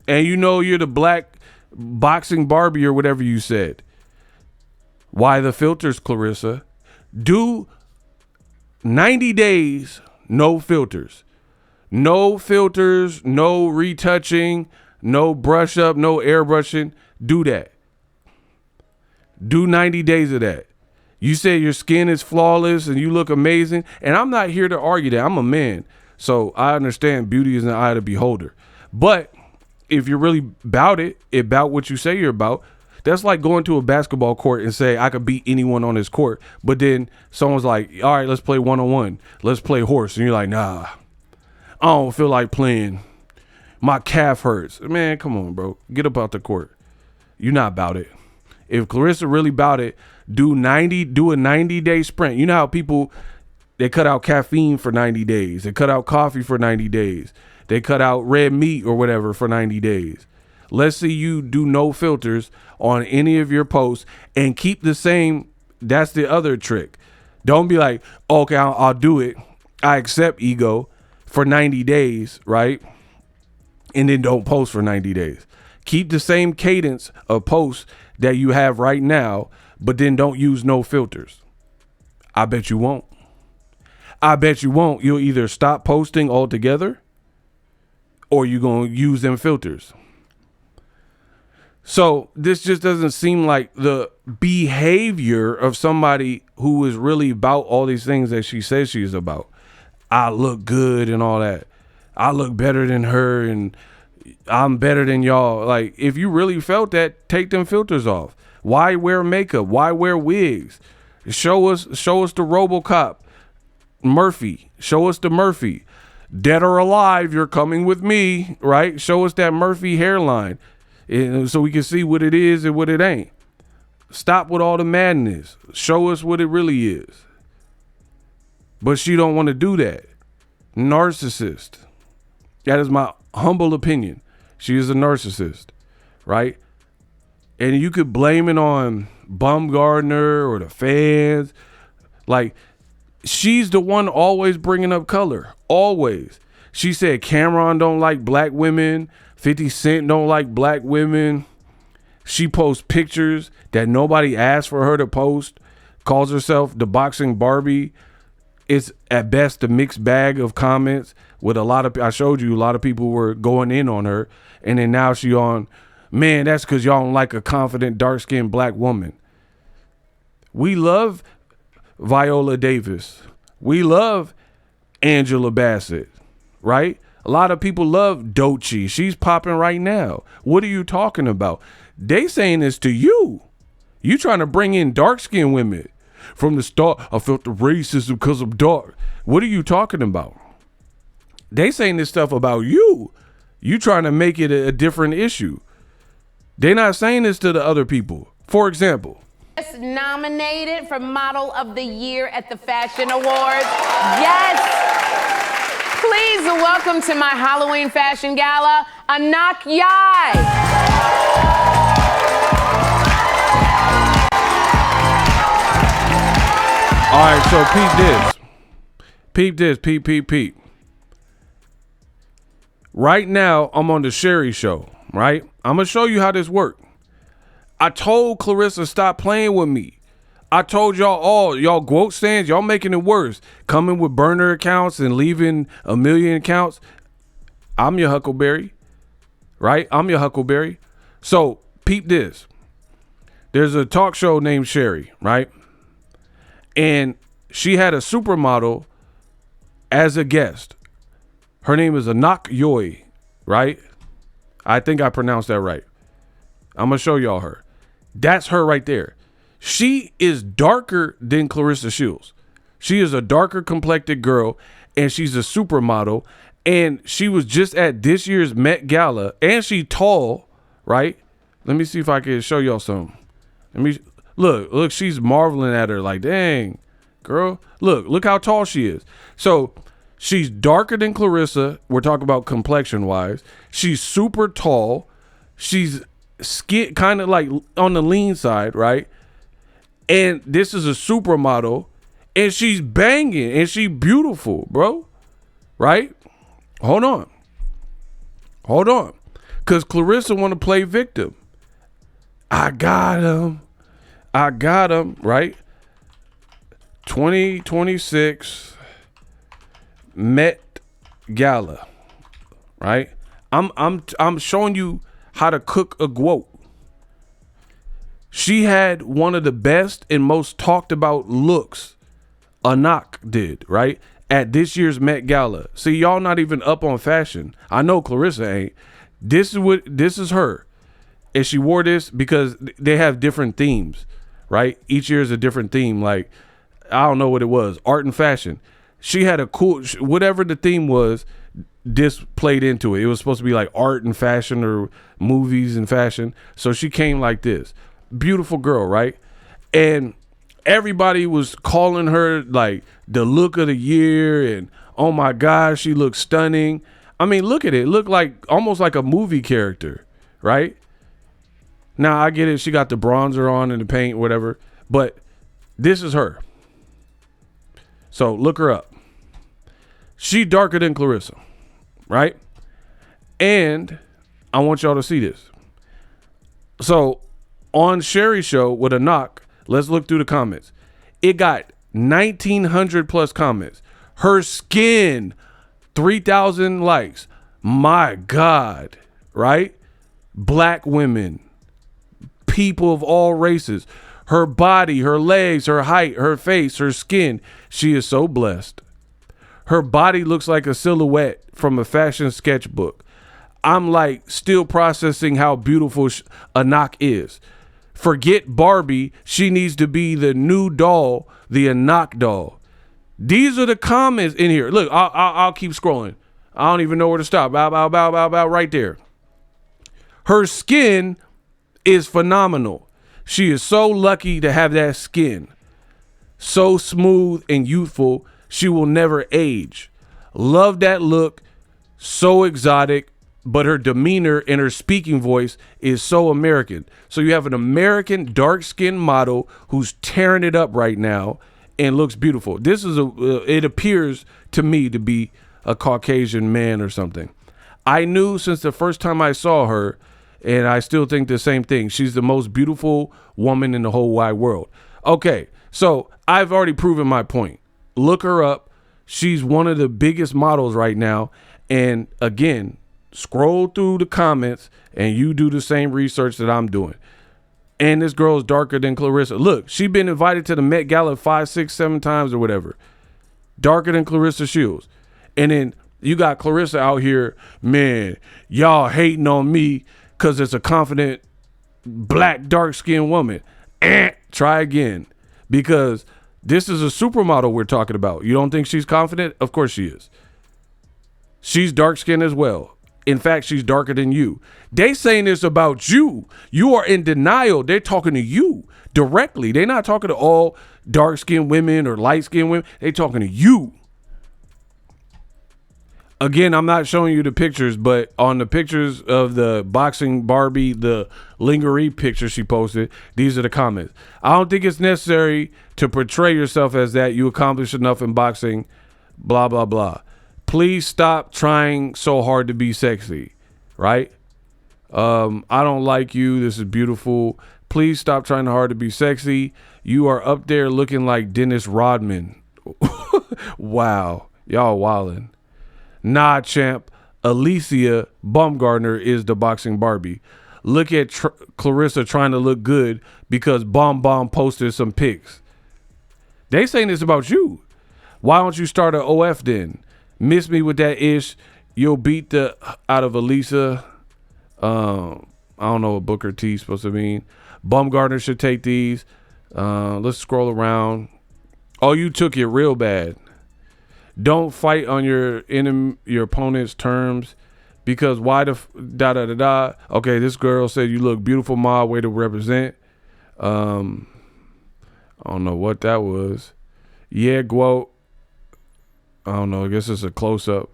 Speaker 1: and you know you're the black boxing Barbie or whatever you said, why the filters, Claressa? Do 90 days, No filters. No filters, no retouching, no brush up, no airbrushing. Do that. Do 90 days of that. You say your skin is flawless and you look amazing. And I'm not here to argue that. I'm a man. So I understand beauty is in the eye of the beholder. But if you're really about it, about what you say you're about, that's like going to a basketball court and say, I could beat anyone on this court. But then someone's like, all right, let's play one-on-one. Let's play horse. And you're like, nah, I don't feel like playing. My calf hurts. Man, come on, bro. Get up out the court. You're not about it. If Claressa really about it, do a 90-day sprint. You know how people, they cut out caffeine for 90 days. They cut out coffee for 90 days. They cut out red meat or whatever for 90 days. Let's see you do no filters on any of your posts and keep the same. That's the other trick. Don't be like, okay, I'll do it. I accept ego for 90 days, right? And then don't post for 90 days. Keep the same cadence of posts that you have right now, but then don't use no filters. I bet you won't. I bet you won't. You'll either stop posting altogether or you're going to use them filters. So this just doesn't seem like the behavior of somebody who is really about all these things that she says she's about. I look good and all that. I look better than her and I'm better than y'all. Like, if you really felt that, take them filters off. Why wear makeup? Why wear wigs? Show us the RoboCop Murphy. Show us the Murphy. Dead or alive, you're coming with me, right? Show us that Murphy hairline so we can see what it is and what it ain't. Stop with all the madness. Show us what it really is. But she don't want to do that. Narcissist. That is my humble opinion. She is a narcissist, right? And you could blame it on Baumgardner or the fans. Like, she's the one always bringing up color. Always. She said Cameron don't like black women. 50 Cent don't like black women. She posts pictures that nobody asked for her to post. Calls herself the boxing Barbie. It's at best a mixed bag of comments with a lot of, I showed you a lot of people were going in on her. And then now she on, man, that's because y'all don't like a confident, dark-skinned black woman. We love Viola Davis. We love Angela Bassett, right? A lot of people love Doechii. She's popping right now. What are you talking about? They saying this to you. You trying to bring in dark-skinned women. From the start, I felt the racism because I'm dark. What are you talking about? They saying this stuff about you. You trying to make it a different issue. They're not saying this to the other people. For example,
Speaker 2: nominated for Model of the Year at the Fashion Awards. Yes. Please welcome to my Halloween fashion gala, Anok Yai.
Speaker 1: All right, so peep this. Peep. Right now, I'm on the Sherry show, right? I'm going to show you how this works. I told Claressa, stop playing with me. I told y'all quote stands, y'all making it worse. Coming with burner accounts and leaving a million accounts. I'm your Huckleberry, right? I'm your Huckleberry. So peep this. There's a talk show named Sherry, right? And she had a supermodel as a guest. Her name is Anok Yai, right? I think I pronounced that right. I'm going to show y'all her. That's her right there. She is darker than Claressa Shields. She is a darker complected girl, and she's a supermodel. And she was just at this year's Met Gala, and she tall, right? Let me see if I can show y'all something. Let me look. She's marveling at her like, dang, girl. Look how tall she is. So she's darker than Claressa. We're talking about complexion wise. She's super tall. She's skin kind of like on the lean side, right? And this is a supermodel, and she's banging, and she beautiful, bro. Right? Hold on. Because Claressa want to play victim. I got him, right? 2026. Met Gala, right? I'm showing you how to cook a goat. She had one of the best and most talked about looks Anok did, right? At this year's Met Gala. See, y'all not even up on fashion. I know Claressa ain't. This is her. And she wore this because they have different themes, right? Each year is a different theme. Like, I don't know what it was. Art and fashion. She had a cool, whatever the theme was, this played into it. It was supposed to be like art and fashion or movies and fashion. So she came like this. Beautiful girl, right? And everybody was calling her like the look of the year, and oh my gosh, she looks stunning. I mean, look at it. It looked like almost like a movie character, right? Now I get it. She got the bronzer on and the paint, whatever, but this is her. So look her up. She darker than Claressa, right? And I want y'all to see this. So on Sherry's show with Anok, let's look through the comments. It got 1,900 plus comments. Her skin, 3,000 likes. My God, right? Black women, people of all races. Her body, her legs, her height, her face, her skin. She is so blessed. Her body looks like a silhouette from a fashion sketchbook. I'm like still processing how beautiful Anok is. Forget Barbie. She needs to be the new doll, the Anok doll. These are the comments in here. Look, I'll keep scrolling. I don't even know where to stop. About right there. Her skin is phenomenal. She is so lucky to have that skin. So smooth and youthful. She will never age. Love that look. So exotic. But her demeanor and her speaking voice is so American. So you have an American dark-skinned model who's tearing it up right now and looks beautiful. This is it appears to me to be a Caucasian man or something. I knew since the first time I saw her, and I still think the same thing. She's the most beautiful woman in the whole wide world. Okay, so I've already proven my point. Look her up. She's one of the biggest models right now. And again, scroll through the comments and you do the same research that I'm doing. And this girl is darker than Claressa. Look, she's been invited to the Met Gala 5, 6, 7 times or whatever. Darker than Claressa Shields. And then you got Claressa out here, man, y'all hating on me because it's a confident black dark-skinned woman. Try again. Because this is a supermodel we're talking about. You don't think she's confident? Of course she is. She's dark-skinned as well. In fact, she's darker than you. They saying this about you. You are in denial. They're talking to you directly. They're not talking to all dark-skinned women or light-skinned women. They're talking to you. Again, I'm not showing you the pictures, but on the pictures of the boxing Barbie, the lingerie picture she posted, these are the comments. I don't think it's necessary to portray yourself as that. You accomplished enough in boxing, blah, blah, blah. Please stop trying so hard to be sexy, right? I don't like you. This is beautiful. Please stop trying hard to be sexy. You are up there looking like Dennis Rodman. Wow. Y'all wildin'. Nah, champ. Alycia Baumgardner is the boxing Barbie. Look at Claressa trying to look good because Bomb posted some pics. They saying this about you. Why don't you start an OF then? Miss me with that ish. You'll beat the out of Alycia. I don't know what Booker T is supposed to mean. Baumgardner should take these. Let's scroll around. Oh, you took it real bad. Don't fight on your opponent's terms because why the da. Okay, this girl said you look beautiful, ma. Way to represent. I don't know what that was. Yeah, Guo. I don't know. I guess it's a close up.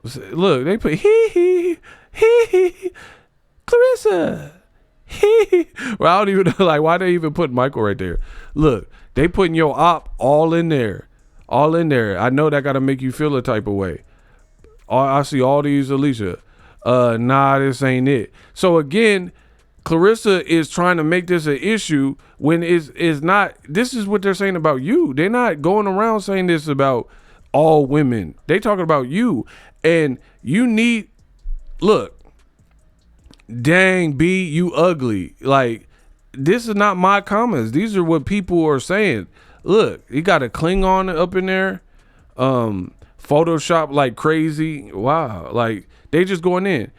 Speaker 1: Look, they put hee Claressa. Well, I don't even know, like, why they even put Michael right there? Look, they putting your op all in there. All in there. I know that got to make you feel a type of way. I see all these Alycia. Nah, this ain't it. So again, Claressa is trying to make this an issue when it's not. This is what they're saying about you. They're not going around saying this about all women. They talking about you. And you need, look, dang, B, you ugly. Like, this is not my comments. These are what people are saying. Look, you got a Klingon up in there. Photoshop like crazy. Wow. Like, they just going in.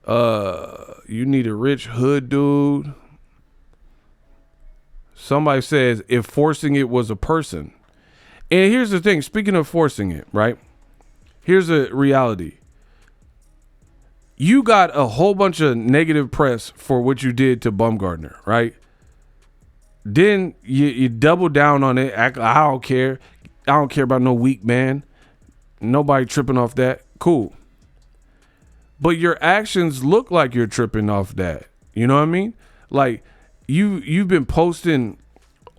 Speaker 1: You need a rich hood dude. Somebody says if forcing it was a person. And here's the thing. Speaking of forcing it, right? Here's a reality. You got a whole bunch of negative press for what you did to Baumgardner, right? Then you double down on it. Act like, I don't care. I don't care about no weak man. Nobody tripping off that. Cool. But your actions look like you're tripping off that. You know what I mean? Like you've been posting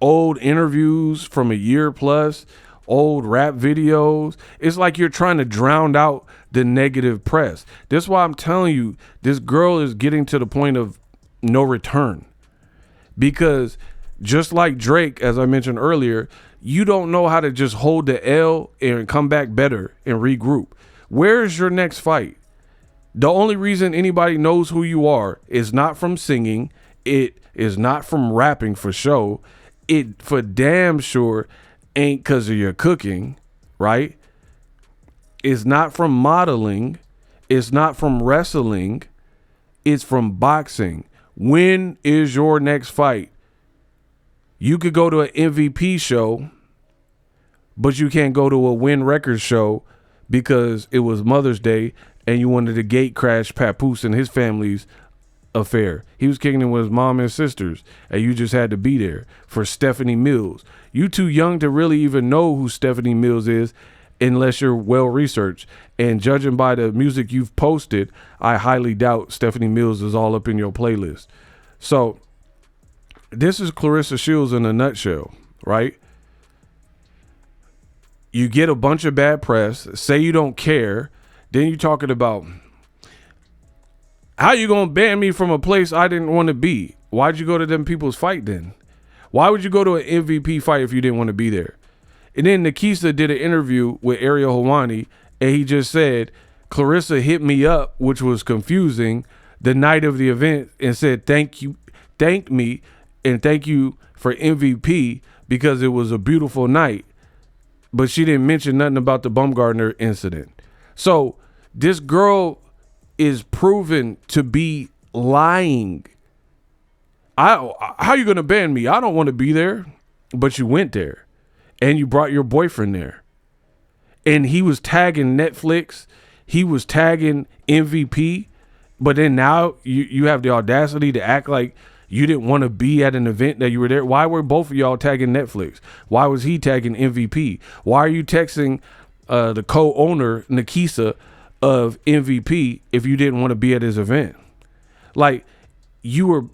Speaker 1: old interviews from a year plus, old rap videos. It's like you're trying to drown out the negative press. That's why I'm telling you, this girl is getting to the point of no return. Because just like Drake, as I mentioned earlier, you don't know how to just hold the L and come back better and regroup. Where is your next fight? The only reason anybody knows who you are is not from singing. It is not from rapping for show. It for damn sure ain't because of your cooking, right? It's not from modeling. It's not from wrestling. It's from boxing. When is your next fight? You could go to an MVP show, but you can't go to a Win Records show because it was Mother's Day and you wanted to gate crash Papoose and his family's affair. He was kicking it with his mom and sisters, and you just had to be there for Stephanie Mills. You too young to really even know who Stephanie Mills is unless you're well researched. And judging by the music you've posted, I highly doubt Stephanie Mills is all up in your playlist. So this is Claressa Shields in a nutshell, right? You get a bunch of bad press, say you don't care, then you're talking about how you gonna ban me from a place I didn't want to be? Why'd you go to them people's fight then? Why would you go to an MVP fight if you didn't want to be there? And then Nikisa did an interview with Ariel Helwani, and he just said, Claressa hit me up, which was confusing, the night of the event and said, thank me, and thank you for MVP because it was a beautiful night. But she didn't mention nothing about the Baumgardner incident. So this girl is proven to be lying. How you gonna ban me? I don't want to be there. But you went there and you brought your boyfriend there. And he was tagging Netflix. He was tagging MVP. But then now you have the audacity to act like you didn't want to be at an event that you were there. Why were both of y'all tagging Netflix? Why was he tagging MVP? Why are you texting the co-owner, Nikisa, of MVP if you didn't want to be at his event? Like, you were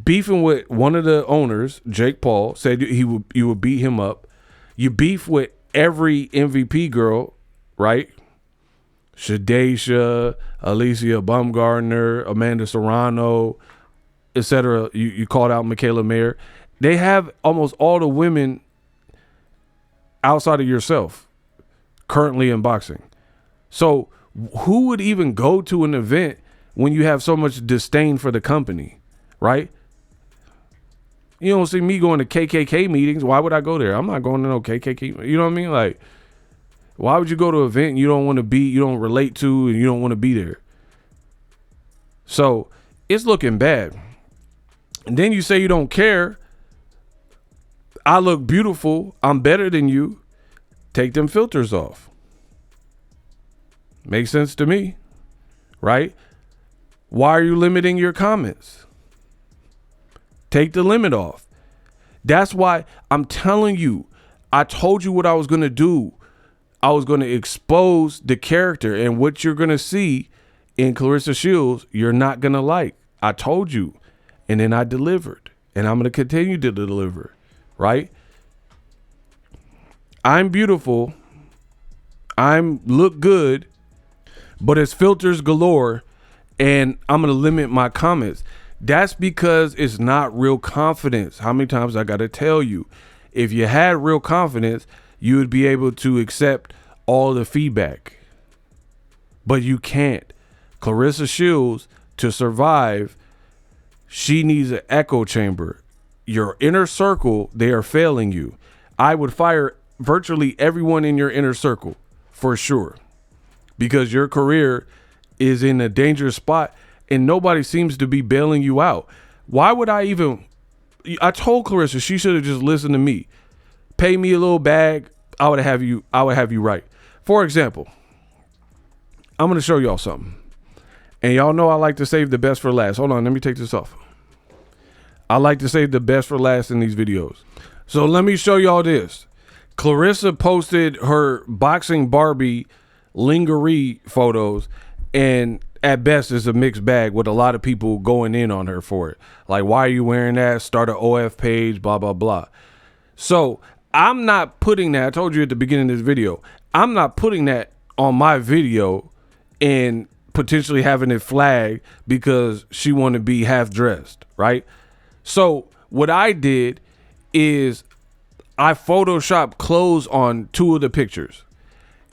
Speaker 1: beefing with one of the owners, Jake Paul, said you would beat him up. You beef with every MVP girl, right? Shadaysha, Alycia, Baumgardner, Amanda Serrano, etc. You called out Michaela Mayer. They have almost all the women outside of yourself currently in boxing. So who would even go to an event when you have so much disdain for the company, right? You don't see me going to KKK meetings. Why would I go there? I'm not going to no KKK. You know what I mean? Like, why would you go to an event you don't want to be, you don't relate to, and you don't want to be there? So it's looking bad. And then you say you don't care. I look beautiful. I'm better than you. Take them filters off. Makes sense to me, right? Why are you limiting your comments? Take the limit off. That's why I'm telling you, I told you what I was going to do. I was going to expose the character, and what you're going to see in Claressa Shields, you're not going to like. I told you, and then I delivered, and I'm going to continue to deliver, right? I'm beautiful. I'm look good, but it's filters galore, and I'm going to limit my comments. That's because it's not real confidence. How many times I got to tell you? If you had real confidence, you would be able to accept all the feedback. But you can't. Claressa Shields, to survive, she needs an echo chamber. Your inner circle, they are failing you. I would fire virtually everyone in your inner circle for sure, because your career is in a dangerous spot and nobody seems to be bailing you out. Why would I told Claressa she should have just listened to me. Pay me a little bag, I would have you right. For example, I'm going to show y'all something. And y'all know I like to save the best for last. Hold on, let me take this off. I like to save the best for last in these videos. So let me show y'all this. Claressa posted her boxing Barbie lingerie photos, and at best it's a mixed bag with a lot of people going in on her for it. Like, why are you wearing that? Start an OF page, blah, blah, blah. So I'm not putting that, I told you at the beginning of this video, I'm not putting that on my video and potentially having it flagged because she wanted to be half dressed, right? So what I did is I photoshopped clothes on 2 of the pictures.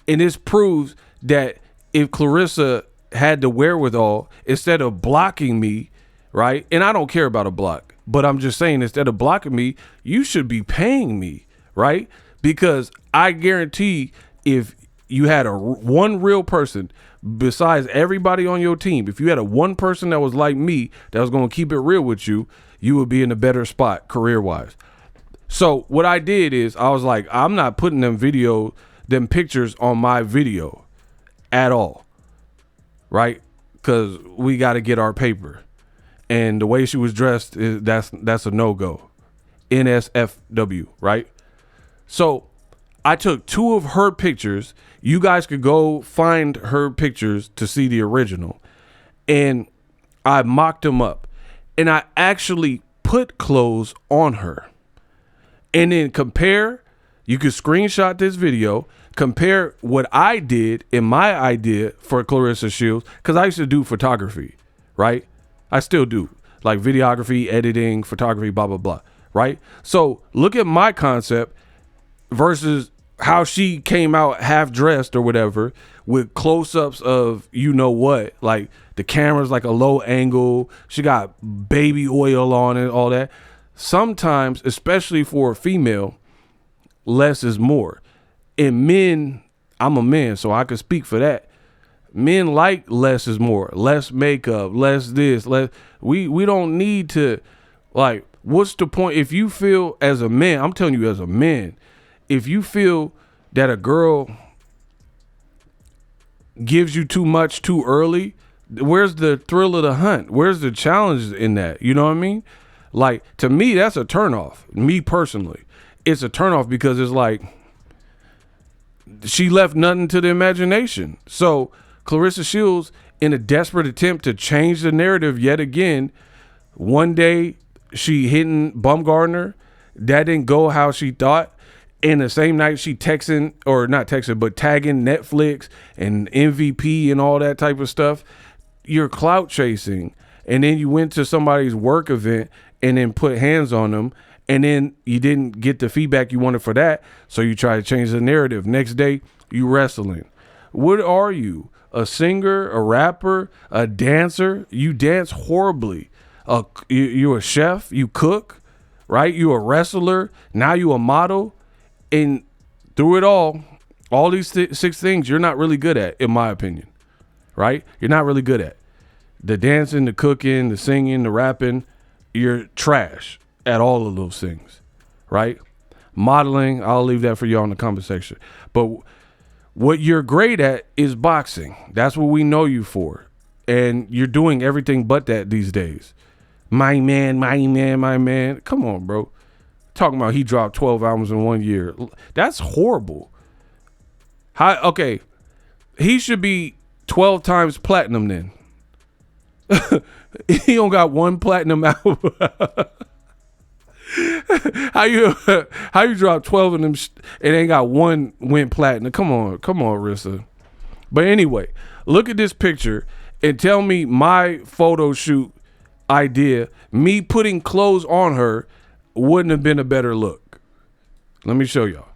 Speaker 1: And this proves that if Claressa had the wherewithal, instead of blocking me, right? And I don't care about a block, but I'm just saying, instead of blocking me, you should be paying me, right? Because I guarantee if you had one real person besides everybody on your team, if you had one person that was like me, that was going to keep it real with you, you would be in a better spot career-wise. So what I did is I was like, I'm not putting them pictures on my video at all, right? Because we got to get our paper. And the way she was dressed, that's a no-go. NSFW, right? So I took 2 of her pictures. You guys could go find her pictures to see the original. And I mocked them up. And I actually put clothes on her. And then compare, you could screenshot this video, compare what I did in my idea for Claressa Shields, because I used to do photography, right? I still do, like videography, editing, photography, blah, blah, blah, right? So look at my concept versus how she came out half dressed or whatever with close-ups of you know what, like the camera's like a low angle, she got baby oil on it, all that. Sometimes, especially for a female, less is more. And men, I'm a man, so I can speak for that. Men like less is more, less makeup, less this, less. We don't need to, like, what's the point? If you feel as a man, I'm telling you as a man, if you feel that a girl gives you too much too early, where's the thrill of the hunt? Where's the challenge in that? You know what I mean? Like, to me, that's a turnoff. Me personally, it's a turnoff because it's like she left nothing to the imagination. So Claressa Shields, in a desperate attempt to change the narrative yet again, one day she hitting Baumgardner, that didn't go how she thought. And the same night she tagging Netflix and MVP and all that type of stuff. You're clout chasing. And then you went to somebody's work event and then put hands on them. And then you didn't get the feedback you wanted for that. So you try to change the narrative. Next day, you wrestling. What are you? A singer, a rapper, a dancer? You dance horribly. You're a chef. You cook, right? You a wrestler. Now you a model. And through it all these 6 things you're not really good at, in my opinion, right? You're not really good at. The dancing, the cooking, the singing, the rapping, you're trash at all of those things, right? Modeling, I'll leave that for y'all in the comment section. But what you're great at is boxing. That's what we know you for. And you're doing everything but that these days. My man. Come on, bro. Talking about he dropped 12 albums in 1 year. That's horrible. Okay, he should be 12 times platinum then. He don't got 1 platinum album. How you drop 12 of them and ain't got 1 went platinum? Come on, Rissa. But anyway, look at this picture and tell me my photo shoot idea, me putting clothes on her, wouldn't have been a better look. Let me show y'all.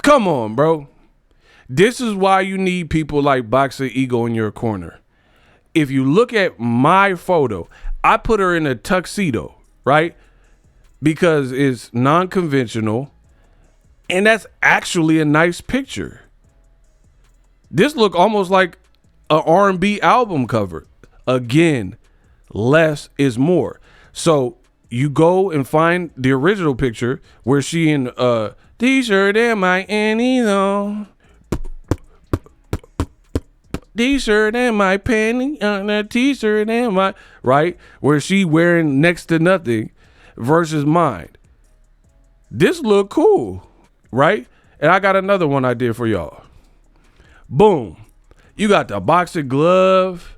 Speaker 1: Come on, bro. This is why you need people like Boxingego in your corner. If you look at my photo, I put her in a tuxedo, right? Because it's non-conventional, and that's actually a nice picture. This look almost like an R&B album cover. Again, less is more. So you go and find the original picture where she in a t-shirt and my panties on. T-shirt and my panty on a t-shirt and my, right? Where she wearing next to nothing versus mine. This look cool, right? And I got another one I did for y'all. Boom. You got the boxing glove.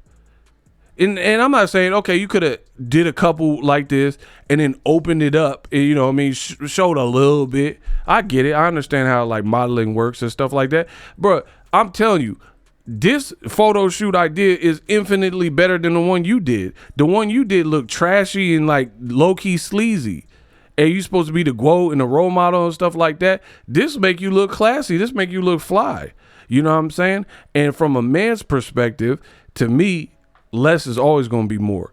Speaker 1: And I'm not saying, okay, you could have did a couple like this and then opened it up and, you know what I mean, showed a little bit. I get it. I understand how like modeling works and stuff like that. Bro, I'm telling you, this photo shoot I did is infinitely better than the one you did. The one you did looked trashy and like low-key sleazy. And you supposed to be the GWO and the role model and stuff like that. This make you look classy. This make you look fly. You know what I'm saying? And from a man's perspective, to me, less is always going to be more.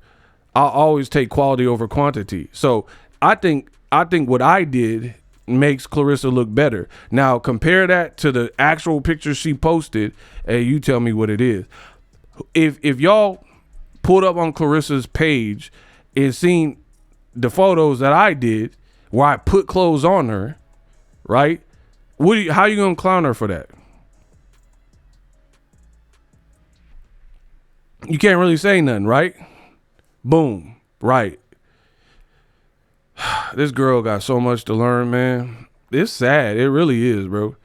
Speaker 1: I'll always take quality over quantity. So I think what I did makes Claressa look better. Now compare that to the actual picture she posted and you tell me what it is. If y'all pulled up on Claressa's page and seen the photos that I did where I put clothes on her, right? How you gonna clown her for that? You can't really say nothing, right? Boom, right. This girl got so much to learn, man. It's sad. It really is, bro.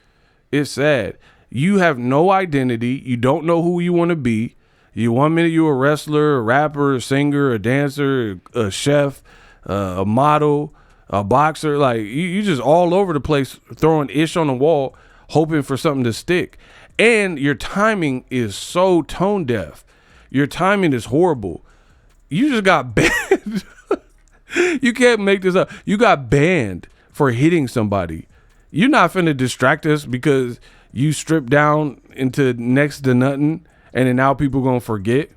Speaker 1: It's sad. You have no identity. You don't know who you want to be. You 1 minute you a wrestler, a rapper, a singer, a dancer, a chef, a model, a boxer. Like you just all over the place throwing ish on the wall, hoping for something to stick. And your timing is so tone deaf. Your timing is horrible. You just got banned. You can't make this up. You got banned for hitting somebody. You're not finna distract us because you stripped down into next to nothing and then now people gonna forget.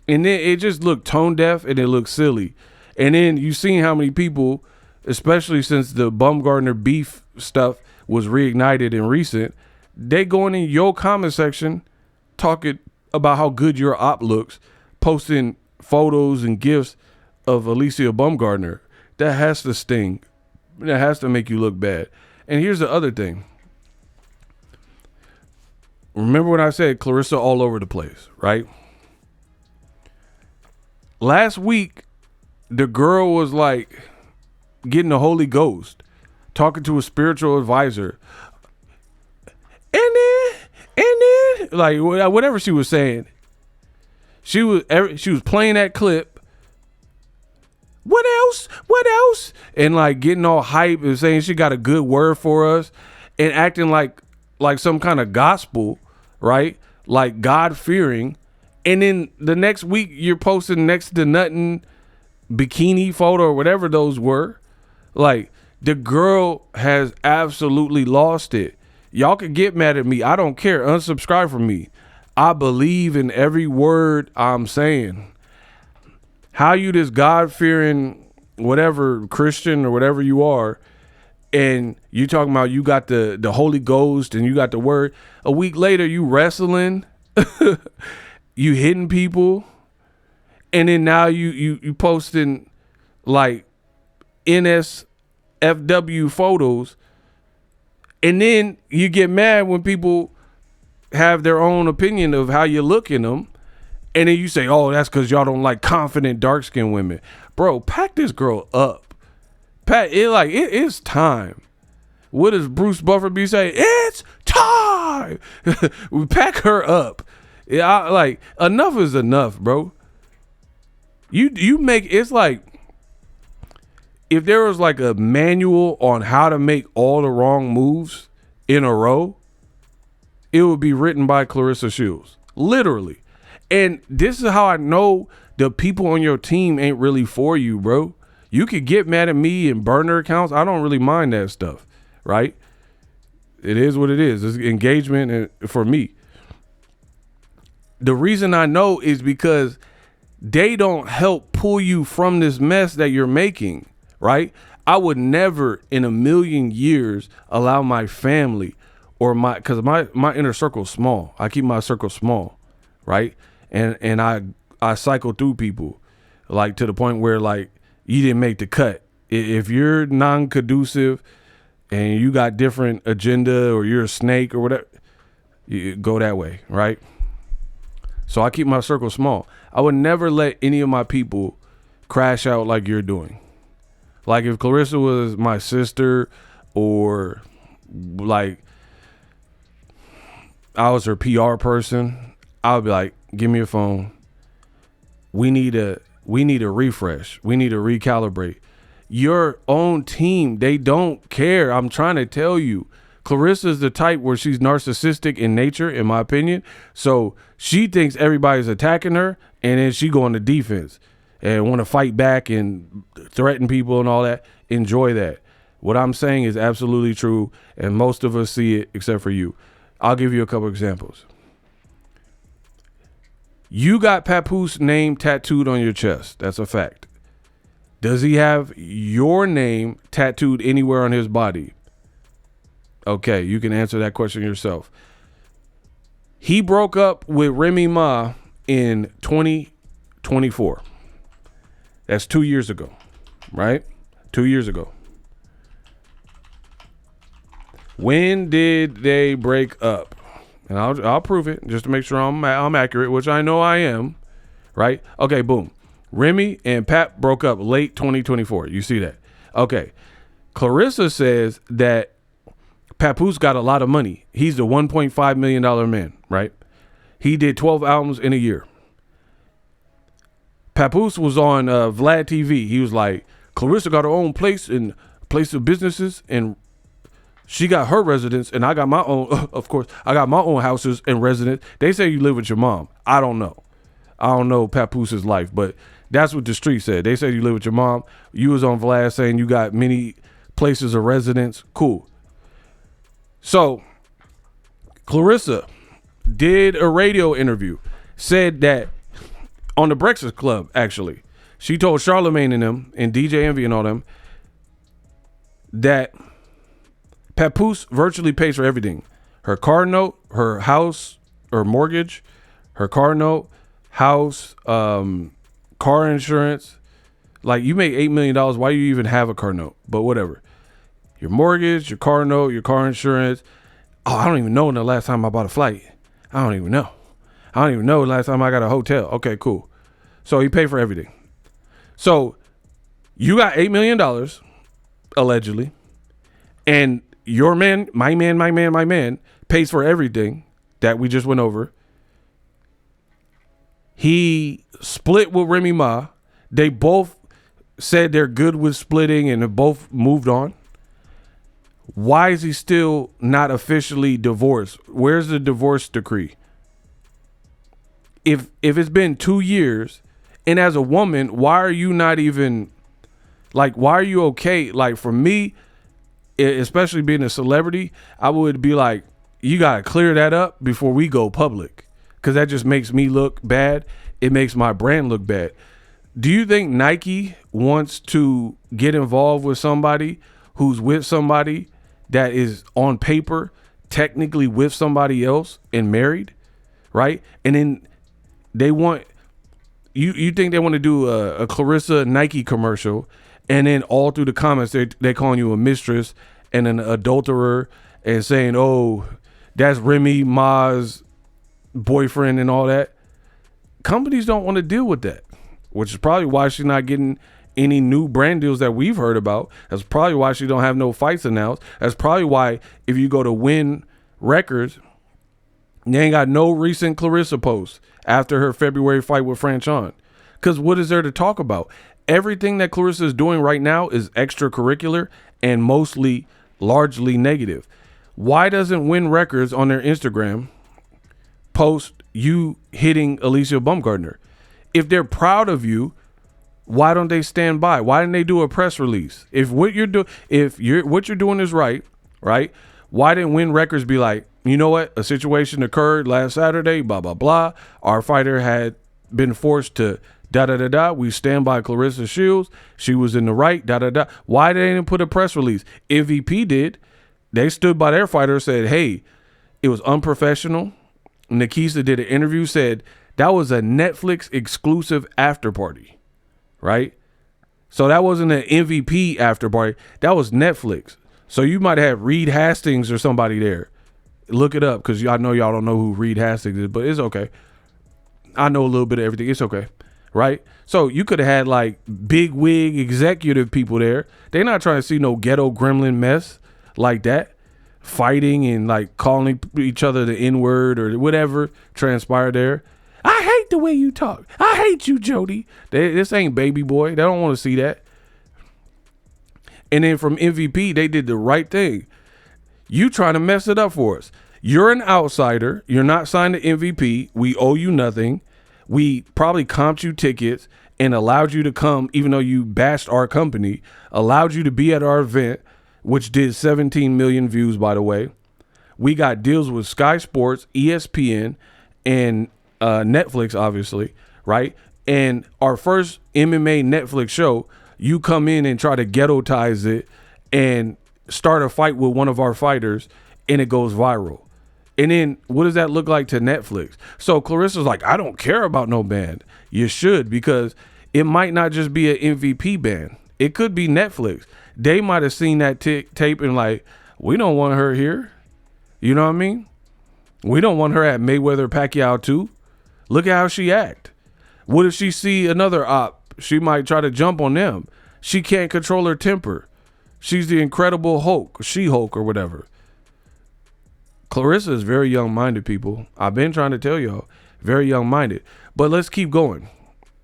Speaker 1: And then it just looked tone deaf and it looked silly. And then you seen how many people, especially since the Baumgardner beef stuff was reignited and recent, they going in your comment section talking about how good your op looks, posting photos and gifs of Alycia Baumgardner. That has to sting. That has to make you look bad. And here's the other thing. Remember when I said Claressa all over the place, right? Last week, the girl was like getting the Holy Ghost, talking to a spiritual advisor. And then, like whatever she was saying, she was playing that clip. What else? What else? And like getting all hype and saying she got a good word for us and acting like some kind of gospel, right? Like God fearing. And then the next week you're posting next to nothing bikini photo or whatever those were. Like the girl has absolutely lost it. Y'all can get mad at me. I don't care. Unsubscribe from me. I believe in every word I'm saying. How you this God-fearing, whatever, Christian or whatever you are, and you talking about you got the Holy Ghost and you got the word. A week later, you wrestling, you hitting people, and then now you posting like NSFW photos, and then you get mad when people have their own opinion of how you look in them. And then you say, oh, that's because y'all don't like confident dark-skinned women. Bro, pack this girl up. It's time. What does Bruce Buffer be saying? It's time. We pack her up. Enough is enough, bro. You make, it's like, if there was like a manual on how to make all the wrong moves in a row, it would be written by Claressa Shields. Literally. And this is how I know the people on your team ain't really for you, bro. You could get mad at me and burn their accounts. I don't really mind that stuff, right? It is what it is. It's engagement for me. The reason I know is because they don't help pull you from this mess that you're making, right? I would never in a million years allow my family or because my inner circle is small. I keep my circle small, right? And I cycle through people like to the point where like you didn't make the cut. If you're non-conducive and you got different agenda or you're a snake or whatever, you go that way, right? So I keep my circle small. I would never let any of my people crash out like you're doing. Like if Claressa was my sister or like I was her PR person, I would be like, give me a phone. We need a refresh. We need to recalibrate. Your own team, they don't care. I'm trying to tell you. Claressa's the type where she's narcissistic in nature, in my opinion. So she thinks everybody's attacking her, and then she go on the defense and want to fight back and threaten people and all that. Enjoy that. What I'm saying is absolutely true, and most of us see it except for you. I'll give you a couple examples. You got Papoose name tattooed on your chest. That's a fact. Does he have your name tattooed anywhere on his body? Okay, you can answer that question yourself. He broke up with Remy Ma in 2024. That's 2 years ago, right? 2 years ago. When did they break up? And I'll prove it just to make sure I'm accurate, which I know I am, right? Okay, boom. Remy and Pat broke up late 2024. You see that? Okay. Claressa says that Papoose got a lot of money. He's the $1.5 million man, right? He did 12 albums in a year. Papoose was on Vlad TV. He was like, Claressa got her own place and place of businesses, and she got her residence, and I got my own. Of course, I got my own houses and residence. They say you live with your mom. I don't know. I don't know Papoose's life, but that's what the street said. They said you live with your mom. You was on Vlad saying you got many places of residence. Cool. So Claressa did a radio interview, said that on the Breakfast Club, actually, she told Charlamagne and them and DJ Envy and all them that Papoose virtually pays for everything. Her car note, her house, her mortgage, her car note, house, car insurance. Like, you make $8 million. Why do you even have a car note? But whatever. Your mortgage, your car note, your car insurance. Oh, I don't even know when the last time I bought a flight. I don't even know. I don't even know the last time I got a hotel. Okay, cool. So he paid for everything. So you got $8 million, allegedly, and your man, my man, pays for everything that we just went over. He split with Remy Ma. They both said they're good with splitting and have both moved on. Why is he still not officially divorced? Where's the divorce decree? If it's been 2 years, and as a woman, why are you not even, like, why are you okay? Like, for me, especially being a celebrity, I would be like, you got to clear that up before we go public, because that just makes me look bad. It makes my brand look bad. Do you think Nike wants to get involved with somebody who's with somebody that is on paper technically with somebody else and married, right? And then they want, you think they want to do a Claressa Nike commercial, and then all through the comments they calling you a mistress and an adulterer and saying, oh, that's Remy Ma's boyfriend and all that. Companies don't want to deal with that, which is probably why she's not getting any new brand deals that we've heard about. That's probably why she don't have no fights announced. That's probably why if you go to Win Records, they ain't got no recent Claressa posts after her February fight with Franchon. Because what is there to talk about? Everything that Claressa is doing right now is extracurricular and mostly largely negative. Why doesn't Win Records on their Instagram post you hitting Alycia Baumgardner? If they're proud of you, why don't they stand by? Why didn't they do a press release? If what you're doing is right, Why didn't Win Records be like, you know what? A situation occurred last Saturday, blah, blah, blah. Our fighter had been forced to da-da-da-da. We stand by Claressa Shields. She was in the right, da-da-da. Why they didn't put a press release? MVP did. They stood by their fighter, said, hey, it was unprofessional. Nikisa did an interview, said that was a Netflix exclusive after party, right? So that wasn't an MVP after party. That was Netflix. So you might have Reed Hastings or somebody there. Look it up because I know y'all don't know who Reed Hastings is, but it's okay. I know a little bit of everything. It's okay, right? So you could have had like big wig executive people there. They're not trying to see no ghetto gremlin mess like that. Fighting and like calling each other the N-word or whatever transpired there. I hate the way you talk. I hate you, Jody. This ain't Baby Boy. They don't want to see that. And then from MVP, they did the right thing. You trying to mess it up for us. You're an outsider. You're not signed to MVP. We owe you nothing. We probably comped you tickets and allowed you to come, even though you bashed our company, allowed you to be at our event, which did 17 million views, by the way. We got deals with Sky Sports, ESPN, and Netflix, obviously, right? And our first MMA Netflix show, you come in and try to ghettoize it and start a fight with one of our fighters, and it goes viral. And then what does that look like to Netflix? So Claressa's like, I don't care about no ban. You should, because it might not just be an MVP ban. It could be Netflix. They might have seen that tape and like, we don't want her here. You know what I mean? We don't want her at Mayweather Pacquiao too. Look at how she act. What if she see another op? She might try to jump on them. She can't control her temper. She's the Incredible Hulk, She-Hulk or whatever. Claressa is very young-minded, people. I've been trying to tell y'all, very young-minded. But let's keep going.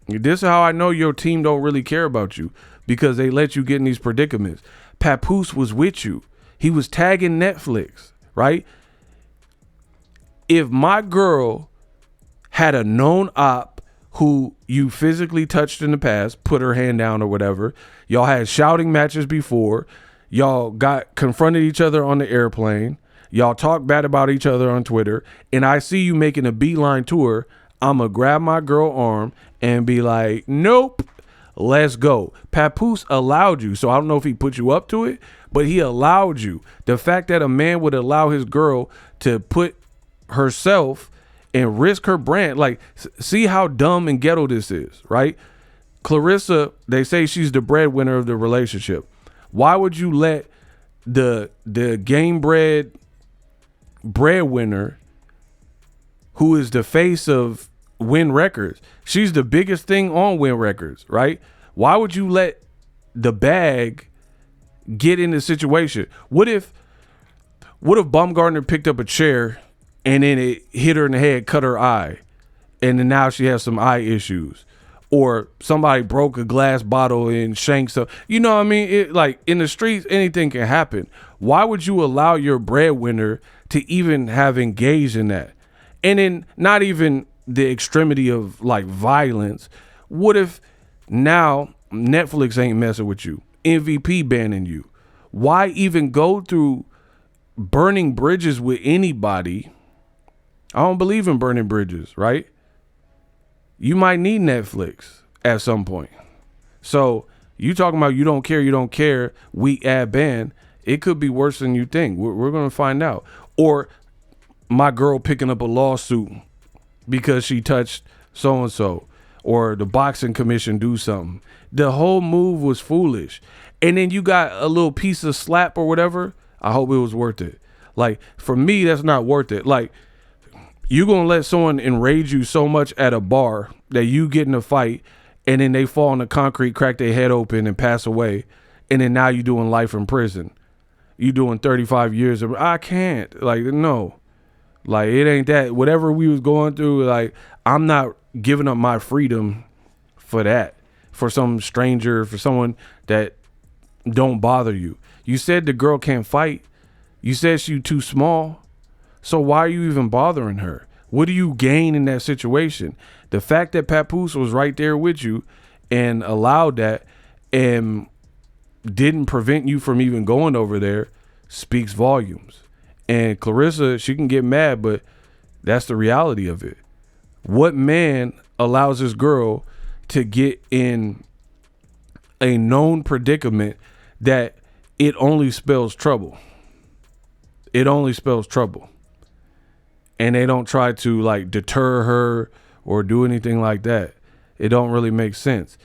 Speaker 1: This is how I know your team don't really care about you, because they let you get in these predicaments. Papoose was with you. He was tagging Netflix, right? If my girl had a known op who you physically touched in the past, put her hand down or whatever, y'all had shouting matches before, y'all got confronted each other on the airplane, y'all talk bad about each other on Twitter, and I see you making a beeline tour, I'm going to grab my girl arm and be like, nope, let's go. Papoose allowed you. So I don't know if he put you up to it, but he allowed you. The fact that a man would allow his girl to put herself and risk her brand, like, see how dumb and ghetto this is, right? Claressa, they say she's the breadwinner of the relationship. Why would you let the game breadwinner, who is the face of Win Records, she's the biggest thing on Win Records, right? Why would you let the bag get in the situation? What if Baumgardner picked up a chair and then it hit her in the head, cut her eye, and then now she has some eye issues? Or somebody broke a glass bottle and shanked some, you know what I mean? It, like, in the streets, anything can happen. Why would you allow your breadwinner to even have engaged in that? And then not even the extremity of like violence. What if now Netflix ain't messing with you, MVP banning you? Why even go through burning bridges with anybody? I don't believe in burning bridges, right? You might need Netflix at some point. So you talking about you don't care, weak ad ban. It could be worse than you think. We're going to find out. Or my girl picking up a lawsuit because she touched so-and-so, or the boxing commission do something. The whole move was foolish. And then you got a little piece of slap or whatever. I hope it was worth it. Like, for me, that's not worth it. Like, you gonna let someone enrage you so much at a bar that you get in a fight and then they fall on the concrete, crack their head open and pass away, and then now you doing life in prison. You doing 35 years of, I can't. Like, no. Like, it ain't that. Whatever we was going through, like, I'm not giving up my freedom for that. For some stranger, for someone that don't bother you. You said the girl can't fight. You said she too small. So why are you even bothering her? What do you gain in that situation? The fact that Papoose was right there with you and allowed that and didn't prevent you from even going over there speaks volumes. And Claressa, she can get mad, but that's the reality of it. What man allows this girl to get in a known predicament that it only spells trouble? It only spells trouble. And they don't try to like deter her or do anything like that. It don't really make sense.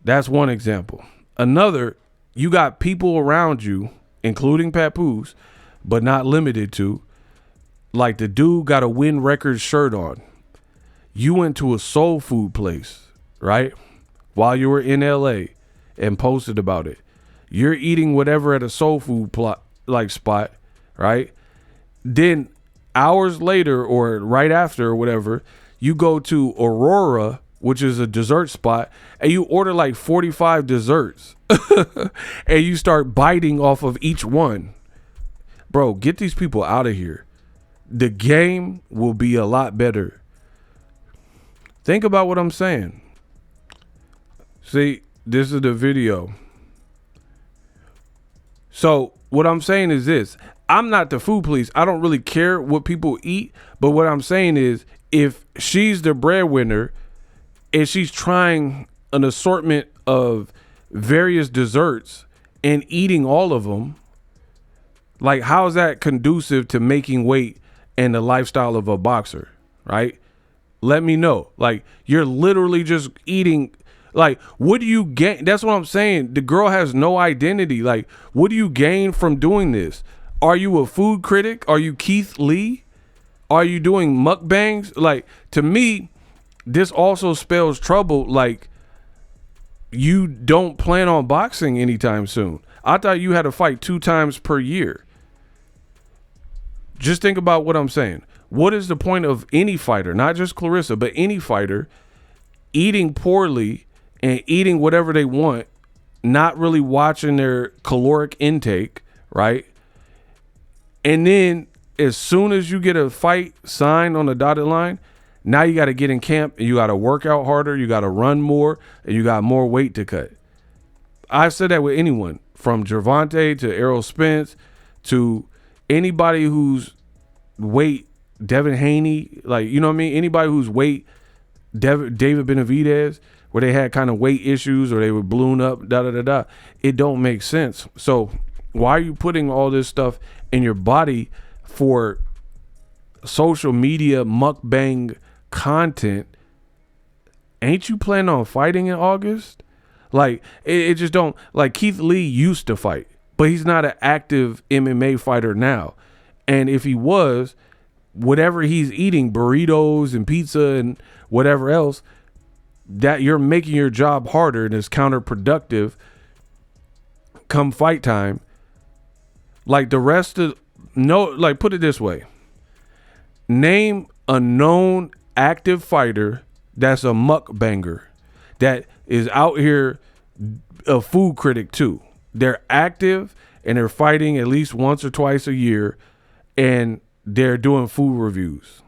Speaker 1: That's one example. Another, you got people around you, including Papoose, but not limited to, like the dude got a Win Records shirt on. You went to a soul food place, right? While you were in LA and posted about it. You're eating whatever at a soul food spot, right? Then hours later or right after or whatever, you go to Aurora, which is a dessert spot, and you order like 45 desserts and you start biting off of each one. Bro, get these people out of here. The game will be a lot better. Think about what I'm saying. See, this is the video. So what I'm saying is this. I'm not the food police. I don't really care what people eat. But what I'm saying is, if she's the breadwinner and she's trying an assortment of various desserts and eating all of them, like, how is that conducive to making weight and the lifestyle of a boxer, right? Let me know. Like, you're literally just eating. Like, what do you gain? That's what I'm saying. The girl has no identity. Like, what do you gain from doing this? Are you a food critic? Are you Keith Lee? Are you doing mukbangs? Like, to me, this also spells trouble. Like, you don't plan on boxing anytime soon. I thought you had to fight 2 times per year. Just think about what I'm saying. What is the point of any fighter, not just Claressa, but any fighter, eating poorly and eating whatever they want, not really watching their caloric intake, right? And then as soon as you get a fight signed on the dotted line, now you got to get in camp and you got to work out harder, you got to run more, and you got more weight to cut. I've said that with anyone, from Gervonta to Errol Spence to anybody who's weight, Devin Haney, like, you know what I mean? Anybody who's weight, David Benavidez, where they had kind of weight issues or they were blown up, it don't make sense. So why are you putting all this stuff in your body for social media mukbang content? Ain't you planning on fighting in August? Like, it just don't, like, Keith Lee used to fight, but he's not an active MMA fighter now. And if he was, whatever he's eating, burritos and pizza and whatever else, that you're making your job harder and is counterproductive come fight time. Like, the rest of, no, like, put it this way. Name a known active fighter that's a mukbanger, that is out here a food critic too. They're active and they're fighting at least once or twice a year and they're doing food reviews.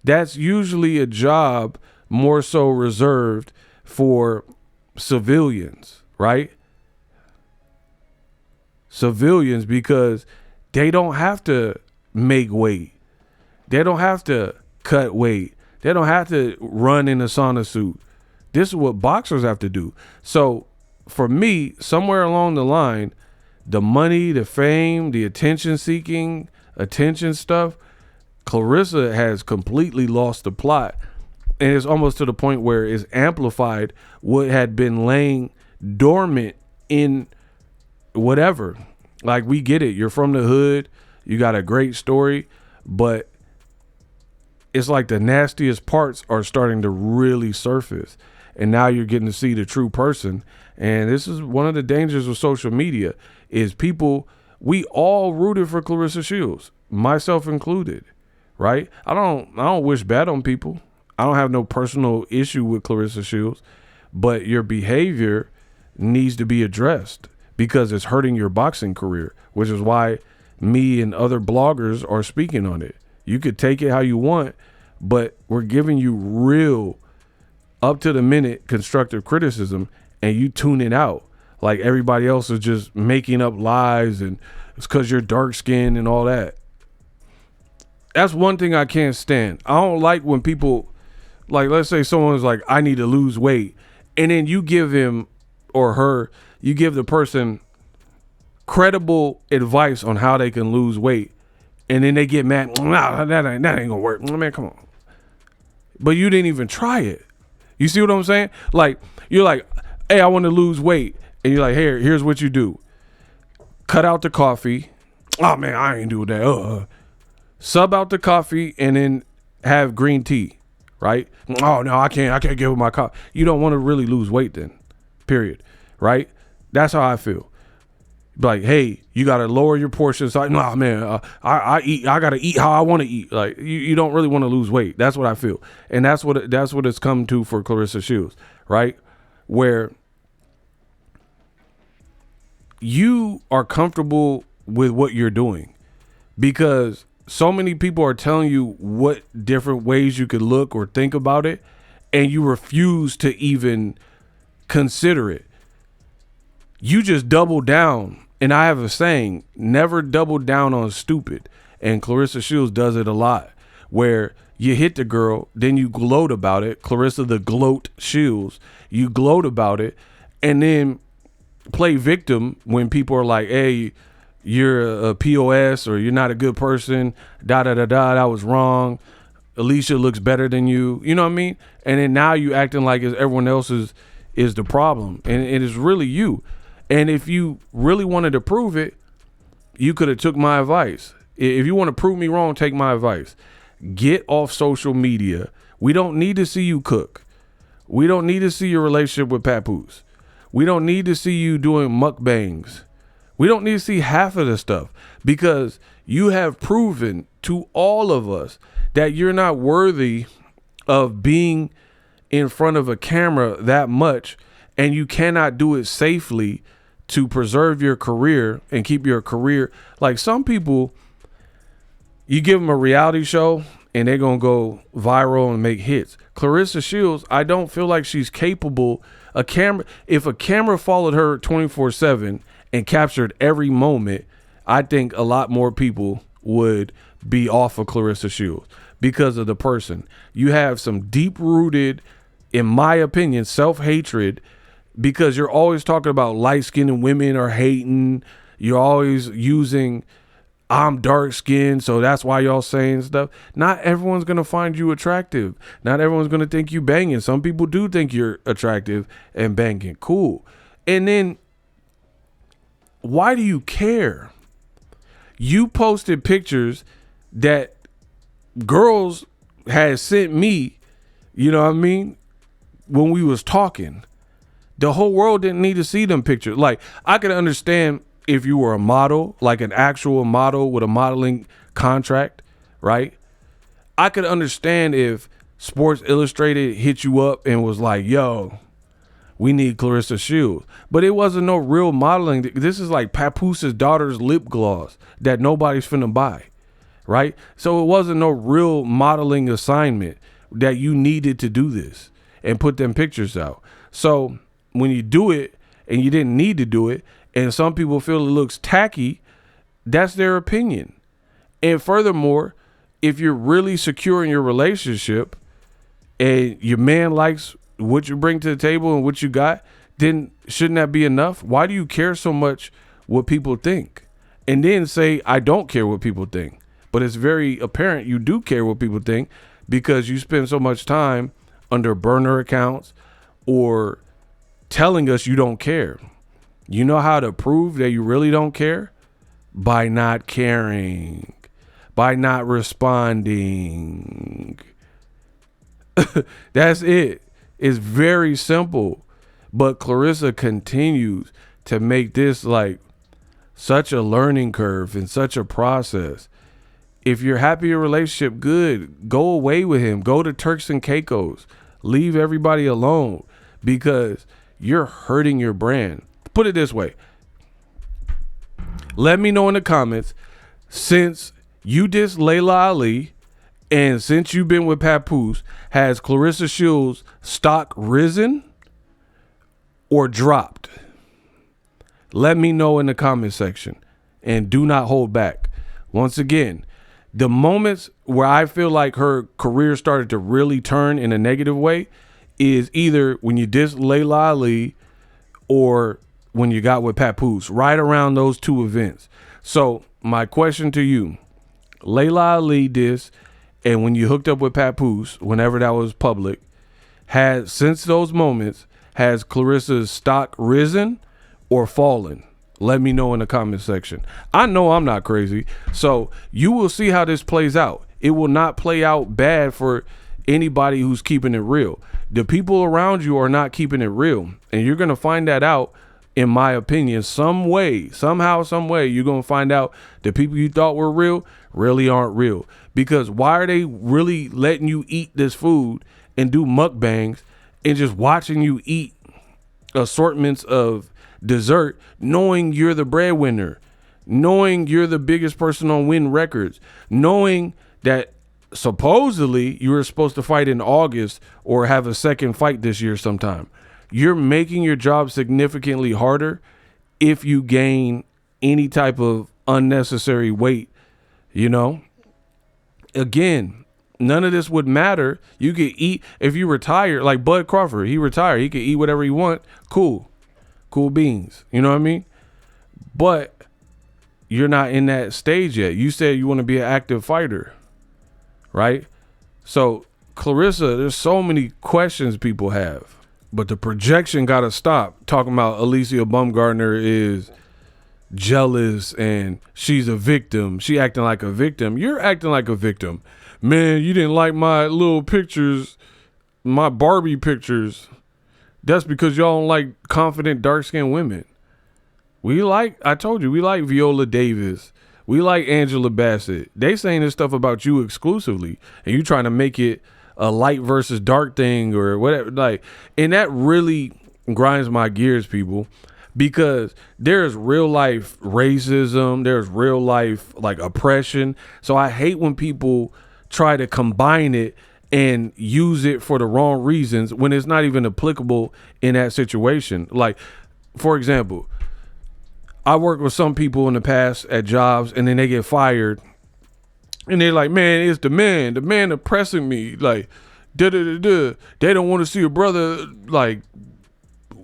Speaker 1: That's usually a job more so reserved for civilians, right? Civilians, because they don't have to make weight. They don't have to cut weight. They don't have to run in a sauna suit. This is what boxers have to do. So for me, somewhere along the line, the money, the fame, the attention seeking, attention stuff, Claressa has completely lost the plot. And it's almost to the point where it's amplified what had been laying dormant in whatever. Like, we get it. You're from the hood. You got a great story. But it's like the nastiest parts are starting to really surface. And now you're getting to see the true person. And this is one of the dangers of social media, is people, we all rooted for Claressa Shields, myself included, right? I don't wish bad on people. I don't have no personal issue with Claressa Shields, but your behavior needs to be addressed because it's hurting your boxing career, which is why me and other bloggers are speaking on it. You could take it how you want, but we're giving you real, up to the minute constructive criticism, and you tune it out. Like, everybody else is just making up lies and it's because you're dark skinned and all that. That's one thing I can't stand. I don't like when people, like, let's say someone's like, I need to lose weight, and then you give him or her, you give the person credible advice on how they can lose weight, and then they get mad. Nah, that ain't gonna work. Man, come on. But you didn't even try it. You see what I'm saying? Like, you're like, hey, I want to lose weight, and you're like, here's what you do. Cut out the coffee. Oh man, I ain't doing that. Sub out the coffee and then have green tea, right? Oh no, I can't give it my coffee. You don't want to really lose weight then, period, right? That's how I feel. Like, hey, you gotta lower your portions. Like, nah, man, I gotta eat how I want to eat. Like, you don't really want to lose weight. That's what I feel, and that's what it's come to for Claressa Shields, right? Where you are comfortable with what you're doing, because so many people are telling you what different ways you could look or think about it, and you refuse to even consider it. You just double down. And I have a saying, never double down on stupid. And Claressa Shields does it a lot, where you hit the girl, then you gloat about it. Claressa the Gloat Shields, you gloat about it, and then play victim when people are like, hey, you're a POS, or you're not a good person, that was wrong. Alycia looks better than you. You know what I mean? And then now you acting like everyone else is the problem. And it is really you. And if you really wanted to prove it, you could have took my advice. If you want to prove me wrong, take my advice. Get off social media. We don't need to see you cook. We don't need to see your relationship with Papoose. We don't need to see you doing mukbangs. We don't need to see half of the stuff, because you have proven to all of us that you're not worthy of being in front of a camera that much, and you cannot do it safely to preserve your career and keep your career. Like, some people, you give them a reality show and they're going to go viral and make hits. Claressa Shields, I don't feel like she's capable. If a camera followed her 24/7 and captured every moment, I think a lot more people would be off of Claressa Shields because of the person. You have some deep rooted, in my opinion, self-hatred, because you're always talking about light-skinned women are hating. You're always using, I'm dark-skinned, so that's why y'all saying stuff. Not everyone's going to find you attractive. Not everyone's going to think you banging. Some people do think you're attractive and banging. Cool. And then, why do you care? You posted pictures that girls had sent me, you know what I mean, when we was talking. The whole world didn't need to see them pictures. Like, I could understand if you were a model, like an actual model with a modeling contract, right? I could understand if Sports Illustrated hit you up and was like, yo, we need Claressa Shields. But it wasn't no real modeling. This is like Papoose's daughter's lip gloss that nobody's finna buy, right? So it wasn't no real modeling assignment that you needed to do this and put them pictures out. So when you do it and you didn't need to do it, and some people feel it looks tacky, that's their opinion. And furthermore, if you're really secure in your relationship and your man likes what you bring to the table and what you got, then shouldn't that be enough? Why do you care so much what people think? And then say, I don't care what people think. But it's very apparent you do care what people think, because you spend so much time under burner accounts or telling us you don't care. You know how to prove that you really don't care? By not caring, by not responding. That's it. It's very simple. But Claressa continues to make this like such a learning curve and such a process. If you're happy in your relationship, good. Go away with him. Go to Turks and Caicos. Leave everybody alone, because you're hurting your brand. Put it this way. Let me know in the comments, since you dissed Layla Ali and since you've been with Papoose, has Claressa Shields' stock risen or dropped? Let me know in the comment section. and do not hold back. Once again, the moments where I feel like her career started to really turn in a negative way is either when you diss Layla Ali or when you got with Papoose, right around those two events. So my question to you, Layla Ali diss, and when you hooked up with Papoose, whenever that was public, since those moments, has Claressa's stock risen or fallen? Let me know in the comment section. I know I'm not crazy. So you will see how this plays out. It will not play out bad for anybody who's keeping it real. The people around you are not keeping it real. And you're going to find that out, in my opinion, some way, somehow, some way. You're going to find out the people you thought were real really aren't real. Because why are they really letting you eat this food and do mukbangs and just watching you eat assortments of dessert, knowing you're the breadwinner, knowing you're the biggest person on Win Records, knowing that supposedly you were supposed to fight in August or have a second fight this year sometime? You're making your job significantly harder if you gain any type of unnecessary weight, you know? Again, none of this would matter. You could eat, if you retire, like Bud Crawford, he retired. He could eat whatever he want. Cool beans. You know what I mean? But you're not in that stage yet. You said you want to be an active fighter, right? So Claressa, there's so many questions people have, but the projection got to stop talking about Alycia Baumgardner is jealous and she's a victim. She acting like a victim. You're acting like a victim. Man, you didn't like my little pictures, my Barbie pictures. That's because y'all don't like confident dark-skinned women. I told you, we like Viola Davis. We like Angela Bassett. They saying this stuff about you exclusively, and you trying to make it a light versus dark thing or whatever. Like, and that really grinds my gears, people, because there's real life racism. There's real life like oppression. So I hate when people try to combine it and use it for the wrong reasons when it's not even applicable in that situation. Like, for example, I worked with some people in the past at jobs, and then they get fired, and they're like, man, it's the man oppressing me. Like, They don't want to see a brother, like,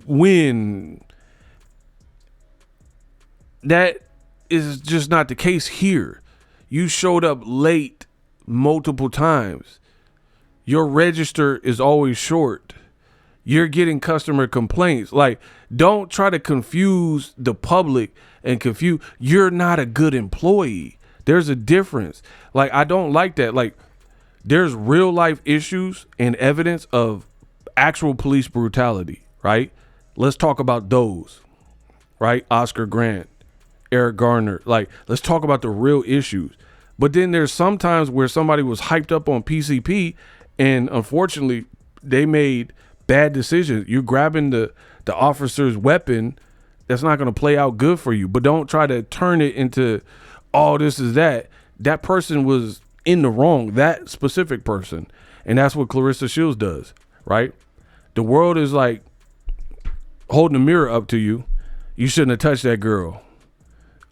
Speaker 1: win. That is just not the case here. You showed up late multiple times. Your register is always short. You're getting customer complaints. Like, don't try to confuse the public and you're not a good employee. There's a difference. Like, I don't like that. Like, there's real life issues and evidence of actual police brutality, right? Let's talk about those, right? Oscar Grant, Eric Garner. Like, let's talk about the real issues. But then there's sometimes where somebody was hyped up on PCP, and unfortunately, they made bad decisions. You're grabbing the officer's weapon. That's not going to play out good for you. But don't try to turn it into, oh, this is that. That person was in the wrong, that specific person. And that's what Claressa Shields does, right? The world is like holding a mirror up to you. You shouldn't have touched that girl.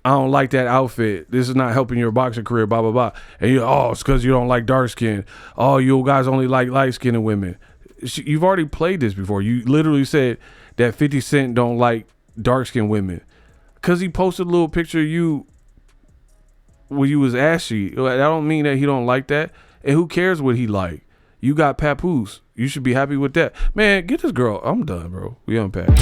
Speaker 1: I don't like that outfit. This is not helping your boxing career, blah, blah, blah. And it's because you don't like dark skin. Oh, you guys only like light skinned women. You've already played this before. You literally said that 50 Cent don't like dark skinned women because he posted a little picture of you when you was ashy. That don't mean that he don't like that. And who cares what he like? You got Papoose. You should be happy with that. Man, get this girl. I'm done, bro. We unpacked.